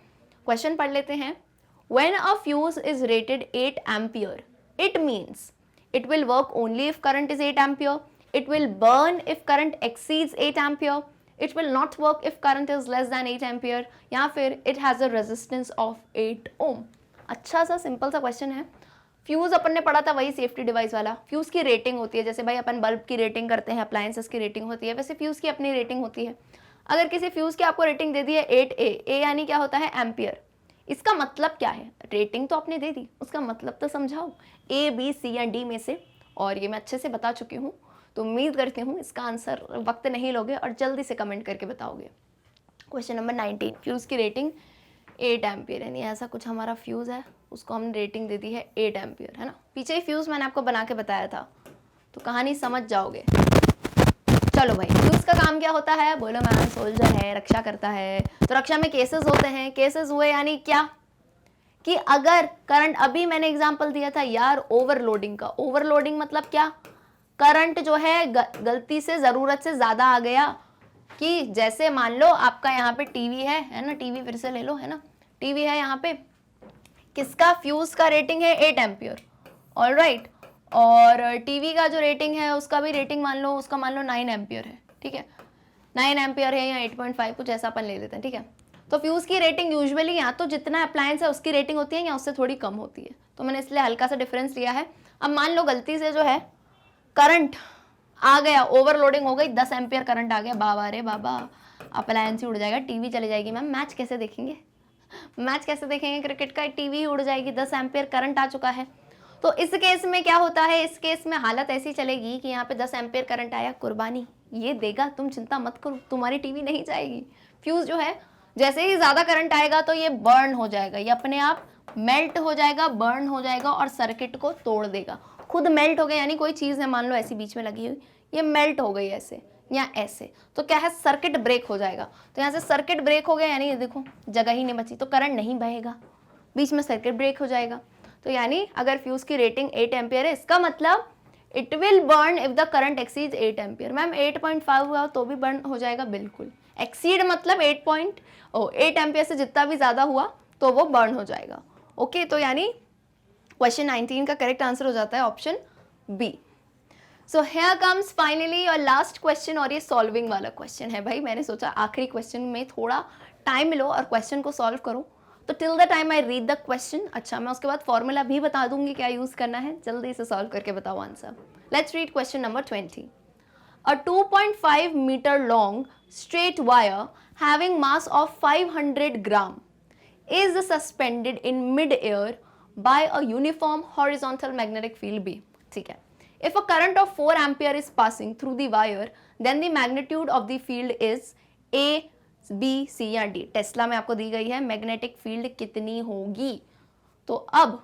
क्वेश्चन पढ़ लेते हैं। When a fuse is rated 8 ampere, it means it will work only if current is 8 ampere, it will burn if current exceeds 8 ampere, it will not work if current is less than 8 ampere, या फिर it has a resistance of 8 ohm। अच्छा सा सिंपल सा क्वेश्चन है। फ्यूज अपन ने पढ़ा था वही सेफ्टी डिवाइस वाला। फ्यूज की रेटिंग होती है, जैसे भाई अपन बल्ब की रेटिंग करते हैं, अप्लायंसेस की रेटिंग होती है, वैसे फ्यूज की अपनी रेटिंग होती है। अगर किसी फ्यूज की आपको रेटिंग दे दी है 8A, ए यानी क्या होता है एम्पियर, इसका मतलब क्या है? रेटिंग तो आपने दे दी, उसका मतलब तो समझाओ, A, B, C या D में से। और ये मैं अच्छे से बता चुकी हूँ, तो उम्मीद करती हूँ इसका आंसर वक्त नहीं लोगे और जल्दी से कमेंट करके बताओगे। क्वेश्चन नंबर 19, फ्यूज़ की रेटिंग 8 एम्पियर, यानी ऐसा कुछ हमारा फ्यूज़ है, उसको हमने रेटिंग दे दी है 8 एम्पियर, है ना। पीछे ही फ्यूज़ मैंने आपको बना के बताया था, तो कहानी समझ जाओगे। चलो भाई, फ्यूज का काम क्या होता है? बोलो मैम, सोल्जर है, रक्षा करता है। तो रक्षा में केसेस होते हैं। केसेस हुए यानी क्या कि अगर करंट, अभी मैंने एग्जांपल दिया था यार ओवरलोडिंग का। ओवरलोडिंग मतलब क्या? करंट जो है गलती से जरूरत से ज्यादा आ गया, कि जैसे मान लो आपका यहाँ पे टीवी है ना, टीवी फिर से ले लो, है ना, टीवी है यहाँ पे, किसका? फ्यूज का रेटिंग है 8 एम्पियर, ऑलराइट। और टीवी का जो रेटिंग है उसका भी रेटिंग मान लो, उसका मान लो 9 एम्पियर है, ठीक है, 9 एम्पियर है या 8.5 कुछ ऐसा अपन ले लेते हैं, ठीक है। तो फ्यूज की रेटिंग यूजुअली या तो जितना अप्लायंस है उसकी रेटिंग होती है या उससे थोड़ी कम होती है, तो मैंने इसलिए हल्का सा डिफरेंस लिया है। अब मान लो गलती से जो है करंट आ गया, ओवरलोडिंग हो गई, 10 एम्पियर करंट आ गया, बाबा रे बाबा, अप्लायंस ही उड़ जाएगा, टीवी चली जाएगी। मैम मैच कैसे देखेंगे? मैच कैसे देखेंगे क्रिकेट का? टीवी ही उड़ जाएगी, 10 एम्पियर करंट आ चुका है। तो इस केस में क्या होता है? इस केस में हालत ऐसी चलेगी कि यहाँ पे 10 एम्पियर करंट आया, कुर्बानी ये देगा, तुम चिंता मत करो, तुम्हारी टीवी नहीं जाएगी। फ्यूज जो है जैसे ही ज्यादा करंट आएगा तो ये बर्न हो जाएगा, ये अपने आप मेल्ट हो जाएगा, बर्न हो जाएगा और सर्किट को तोड़ देगा। खुद मेल्ट हो गया, यानी कोई चीज है मान लो ऐसी बीच में लगी हुई, ये मेल्ट हो गई ऐसे या ऐसे, तो क्या है? सर्किट ब्रेक हो जाएगा। तो यहाँ से सर्किट ब्रेक हो गया, यानी ये देखो जगह ही नहीं बची, तो करंट नहीं बहेगा, बीच में सर्किट ब्रेक हो जाएगा। तो यानी अगर फ्यूज की रेटिंग 8 एम्पियर है, इसका मतलब it will burn if the current exceed 8 ampere. Ma'am 8.5 हुआ तो भी बर्न हो जाएगा, बिल्कुल। एक्सीड मतलब 8 एम्पियर से जितना भी ज्यादा हुआ तो वो बर्न हो जाएगा। ओके, तो यानी क्वेश्चन 19 का करेक्ट आंसर हो जाता है option B. So here comes finally your last question, और ये सॉल्विंग वाला क्वेश्चन है भाई। मैंने सोचा आखिरी क्वेश्चन में थोड़ा टाइम लो और क्वेश्चन को सॉल्व करो। तो till the time I read the question, अच्छा मैं उसके बाद फॉर्मूला भी बता दूंगी क्या यूज करना है, जल्दी से सॉल्व करके बताओ answer. Let's read question number 20। A 2.5 meter long straight wire having mass of 500 gram is suspended in mid-air by a uniform horizontal magnetic field B. ठीक है, if a current of 4 ampere is passing through the wire, then the magnitude of the field is A, B, C या D। टेस्ला में आपको दी गई है मैग्नेटिक फील्ड कितनी होगी। तो अब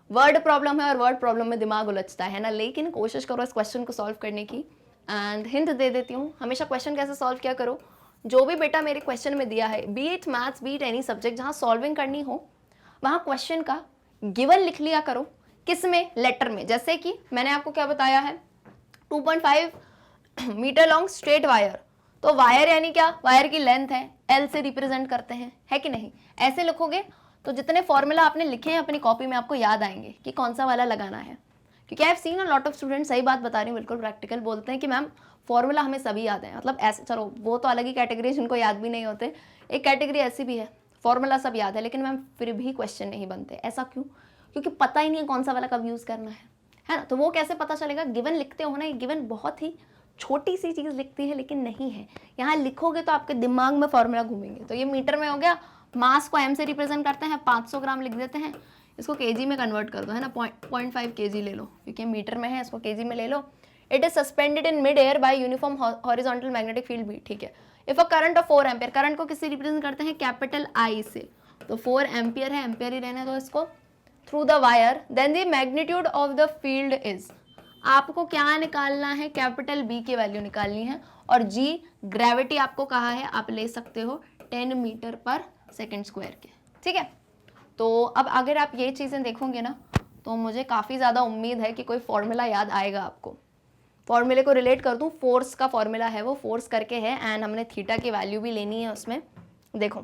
वर्ड प्रॉब्लम है और वर्ड प्रॉब्लम में दिमाग उलझता है ना, लेकिन कोशिश करो इस क्वेश्चन को सॉल्व करने की। एंड हिंट दे देती हूँ, हमेशा क्वेश्चन कैसे सॉल्व किया करो, जो भी बेटा मेरे क्वेश्चन में दिया है, B it maths B it any subject, जहाँ सॉल्विंग करनी हो वहाँ क्वेश्चन का गिवन लिख लिया करो। किस में? लेटर में। जैसे कि मैंने आपको क्या बताया है, 2.5 मीटर लॉन्ग स्ट्रेट वायर, तो वायर यानी क्या? वायर की लेंथ है, एल से रिप्रेजेंट करते हैं, है कि नहीं? ऐसे लिखोगे तो जितने फॉर्मूला आपने लिखे हैं अपनी कॉपी में आपको याद आएंगे कि कौन सा वाला लगाना है। क्योंकि I have seen a lot of students, सही बात बता रही हूँ, बिल्कुल प्रैक्टिकल, बोलते हैं कि मैम फॉर्मूला हमें सभी याद है। मतलब ऐसे, चलो वो तो अलग ही कैटेगरी है जिनको याद भी नहीं होते, एक कैटेगरी ऐसी भी है फॉर्मूला सब याद है लेकिन मैम फिर भी क्वेश्चन नहीं बनते। ऐसा क्यों? क्योंकि पता ही नहीं है कौन सा वाला कब यूज़ करना है ना। तो वो कैसे पता चलेगा? गिवन लिखते हो ना, ये गिवन बहुत ही छोटी सी चीज़ लिखती है लेकिन नहीं है, यहाँ लिखोगे तो आपके दिमाग में फॉर्मूला घूमेंगे। तो ये मीटर में हो गया, मास को एम से रिप्रेजेंट करते हैं, 500 ग्राम लिख देते हैं, इसको केजी में कन्वर्ट कर दो, है ना, 0.5 केजी ले लो क्योंकि मीटर में है, इसको केजी में ले लो। It is suspended in mid air by uniform horizontal magnetic field भी, ठीक है। If a current of 4 ampere, current को किससे रिप्रेजेंट करते हैं? कैपिटल आई से, तो 4 एम्पियर है, एम्पियर ही रहने दो इसको, through the wire, then the magnitude of the field is, आपको क्या निकालना है? कैपिटल बी की वैल्यू निकालनी है, और जी ग्रेविटी आपको कहा है, आप ले सकते हो 10 मीटर पर सेकेंड स्क्वायर के, ठीक है। तो अब अगर आप ये चीज़ें देखोगे ना तो मुझे काफ़ी ज़्यादा उम्मीद है कि कोई फॉर्मूला याद आएगा आपको। फॉर्मूले को रिलेट कर दूँ, फोर्स का फॉर्मूला है वो, फोर्स करके है, एंड हमने थीटा की वैल्यू भी लेनी है उसमें, देखो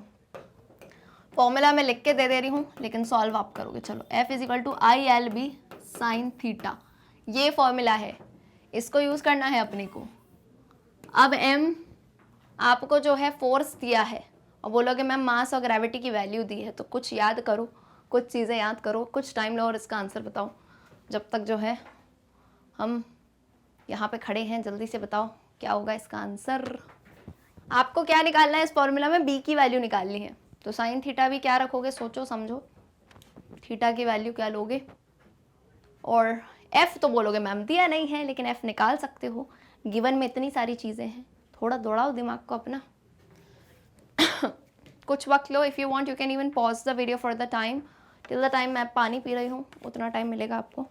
फॉर्मूला मैं लिख के दे रही हूँ लेकिन सॉल्व आप करोगे। चलो F is equal to I L B sine theta, ये फॉर्मूला है, इसको यूज़ करना है अपने को। अब M आपको जो है फोर्स दिया है और बोलोगे मैम मास और ग्रेविटी की वैल्यू दी है, तो कुछ याद करो, कुछ चीज़ें याद करो, कुछ टाइम लो और इसका आंसर बताओ। जब तक जो है हम यहाँ पे खड़े हैं, जल्दी से बताओ क्या होगा इसका आंसर। आपको क्या निकालना है इस फॉर्मूला में, बी की वैल्यू निकालनी है। तो साइन थीटा भी क्या रखोगे, सोचो समझो, थीटा की वैल्यू क्या लोगे, और एफ तो बोलोगे मैम दिया नहीं है, लेकिन एफ निकाल सकते हो, गिवन में इतनी सारी चीज़ें हैं, थोड़ा दौड़ाओ दिमाग को अपना। कुछ वक्त लो, if you want you can even pause the video for the time, till the time मैं पानी पी रही हूँ, उतना टाइम मिलेगा आपको।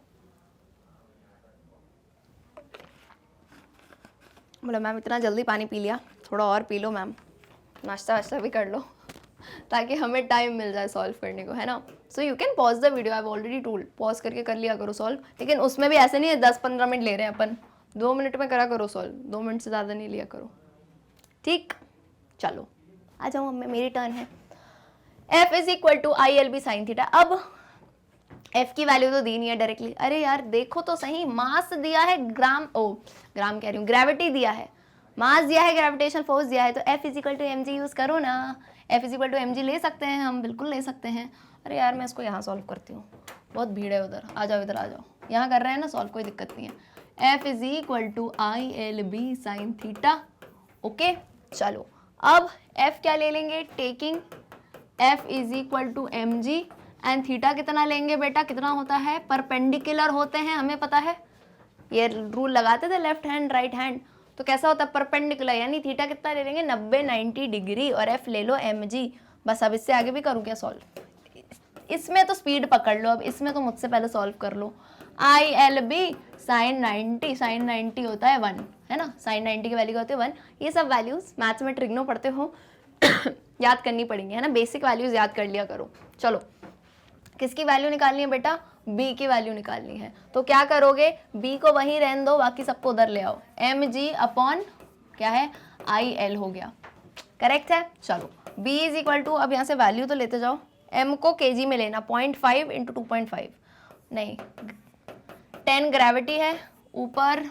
बोला मैम इतना जल्दी पानी पी लिया, थोड़ा और पी लो मैम, नाश्ता वाश्ता भी कर लो ताकि हमें टाइम मिल जाए सॉल्व करने को, है ना। So you can pause the video, I have already told, pause करके कर लिया करो सॉल्व, लेकिन उसमें भी ऐसे नहीं है 10-15 मिनट ले रहे हैं अपन, 2 मिनट में करा करो सॉल्व, 2 मिनट से ज़्यादा नहीं लिया करो, ठीक। चलो आ जाओ, मेरी टर्न है। F is equal to I L B sine theta. अब F की वैल्यू तो दी नहीं है डायरेक्टली, अरे यार देखो तो सही, मास दिया है ग्राम कह रही हूँ, ग्रेविटी दिया है, मास दिया है, ग्रेविटेशनल फोर्स दिया है, तो F is equal to M G use करो ना। F is equal to M G ले सकते हैं हम, बिल्कुल ले सकते हैं। अरे यार मैं इसको यहाँ सॉल्व करती हूँ, बहुत भीड़ है उधर, आ जाओ इधर आ जाओ, यहाँ कर रहे हैं ना सॉल्व, कोई दिक्कत नहीं है। F is equal to I L B sine theta, okay. चलो अब F क्या ले लेंगे, taking F is equal to M G and theta कितना लेंगे बेटा, कितना होता है, परपेंडिकुलर होते हैं, हमें पता है, ये रूल लगाते थे लेफ्ट हैंड राइट हैंड, तो कैसा होता है परपेंडिकुलर, यानी थीटा कितना ले लेंगे 90-90 डिग्री, और F ले लो mg। बस अब इससे आगे भी करूँ क्या सॉल्व, इसमें तो स्पीड पकड़ लो, अब इसमें तो मुझसे पहले सॉल्व कर लो। I L B sine 90, sine 90 होता है 1, है ना, साइन 90 की वैल्यू होती है 1। ये सब वैल्यूज मैथ्स में ट्रिग्नो पढ़ते हो याद करनी पड़ेंगी, है ना, बेसिक वैल्यूज याद कर लिया करो। चलो किसकी वैल्यू निकालनी है बेटा, b की वैल्यू निकालनी है, तो क्या करोगे, b को वहीं रहने दो, बाकी सबको उधर ले आओ, mg अपॉन क्या है आई एल हो गया, करेक्ट है। चलो b इज इक्वल टू, अब यहाँ से वैल्यू तो लेते जाओ, m को kg में लेना, 0.5 इंटू 2.5, नहीं 10 ग्रेविटी है, ऊपर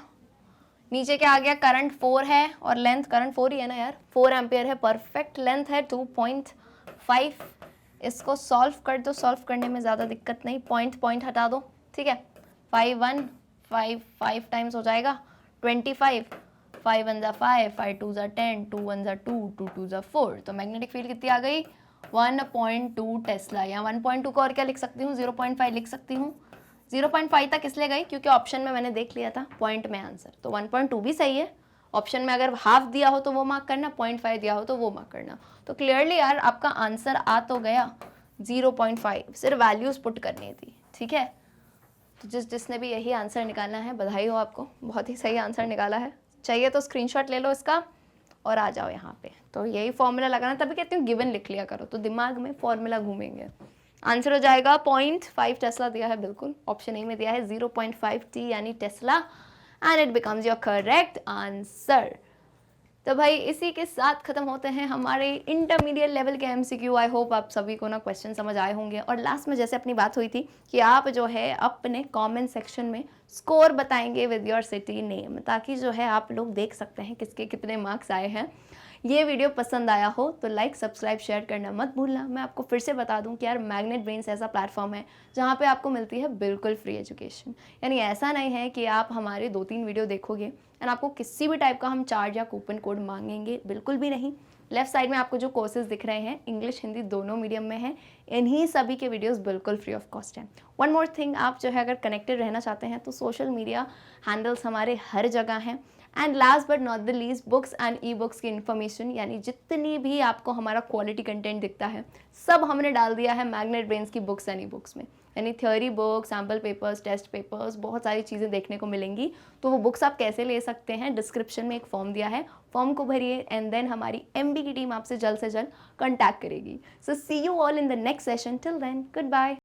नीचे क्या आ गया, करंट 4 है, और लेंथ करंट 4 ही है ना यार, 4 एम्पियर है, परफेक्ट लेंथ है 2.5। इसको सॉल्व कर दो, सॉल्व करने में ज़्यादा दिक्कत नहीं, पॉइंट हटा दो, ठीक है। 5 1 5 5 टाइम्स हो जाएगा 25, 5 1 जा 5, 5 2 जा 10, 2 1 जा 2, 2 2 जा 4, तो मैग्नेटिक फील्ड कितनी आ गई 1.2 टेस्ला, या 1.2 को और क्या लिख सकती हूँ 0.5 लिख सकती हूँ। 0.5 तक इसलिए गई क्योंकि ऑप्शन में मैंने देख लिया था पॉइंट में आंसर, तो 1.2 भी सही है, ऑप्शन में अगर हाफ दिया हो तो वो मार्क करना, 0.5 दिया हो तो वो मार्क करना, तो क्लियरली यार आपका आंसर आ तो गया 0.5, सिर्फ वैल्यूज पुट करनी थी, ठीक है। तो जिसने भी यही आंसर निकालना है बधाई हो आपको, बहुत ही सही आंसर निकाला है, चाहिए तो स्क्रीनशॉट ले लो इसका और आ जाओ यहाँ पे। तो यही फॉर्मूला लगाना, तभी कहती हूँ गिवन लिख लिया करो, तो दिमाग में फॉर्मूला घूमेंगे। आंसर हो जाएगा 0.5 टेस्ला दिया है, बिल्कुल ऑप्शन ए में दिया है 0.5 t यानी Tesla, and it becomes your correct answer. तो भाई इसी के साथ खत्म होते हैं हमारे इंटरमीडिएट लेवल के एमसीक्यू। आई होप आप सभी को ना क्वेश्चन समझ आए होंगे, और लास्ट में जैसे अपनी बात हुई थी कि आप जो है अपने कमेंट सेक्शन में स्कोर बताएंगे विद योर सिटी नेम, ताकि जो है आप लोग देख सकते हैं किसके कितने मार्क्स आए हैं। ये वीडियो पसंद आया हो तो लाइक सब्सक्राइब शेयर करना मत भूलना। मैं आपको फिर से बता दूं कि यार मैग्नेट ब्रेन्स ऐसा प्लेटफॉर्म है जहाँ पे आपको मिलती है बिल्कुल फ्री एजुकेशन, यानी ऐसा नहीं है कि आप हमारे 2-3 वीडियो देखोगे एंड आपको किसी भी टाइप का हम चार्ज या कूपन कोड मांगेंगे, बिल्कुल भी नहीं। लेफ्ट साइड में आपको जो कोर्सेज दिख रहे हैं इंग्लिश हिंदी दोनों मीडियम में हैं, इन्हीं सभी के वीडियोस बिल्कुल फ्री ऑफ कॉस्ट हैं। वन मोर थिंग, आप जो है अगर कनेक्टेड रहना चाहते हैं तो सोशल मीडिया हैंडल्स हमारे हर जगह हैं। And last but not the least, books and e books की इन्फॉर्मेशन, यानी जितनी भी आपको हमारा क्वालिटी कंटेंट दिखता है सब हमने डाल दिया है मैग्नेट ब्रेन्स की बुक्स एंड ई बुक्स में, यानी theory book, sample papers, test papers, बहुत सारी चीज़ें देखने को मिलेंगी। तो वो बुक्स आप कैसे ले सकते हैं, डिस्क्रिप्शन में एक फॉर्म दिया है, फॉर्म को भरिए एंड देन हमारी MB की टीम आपसे जल्द से जल्द कॉन्टैक्ट करेगी। So see you all in the next session, till then good bye.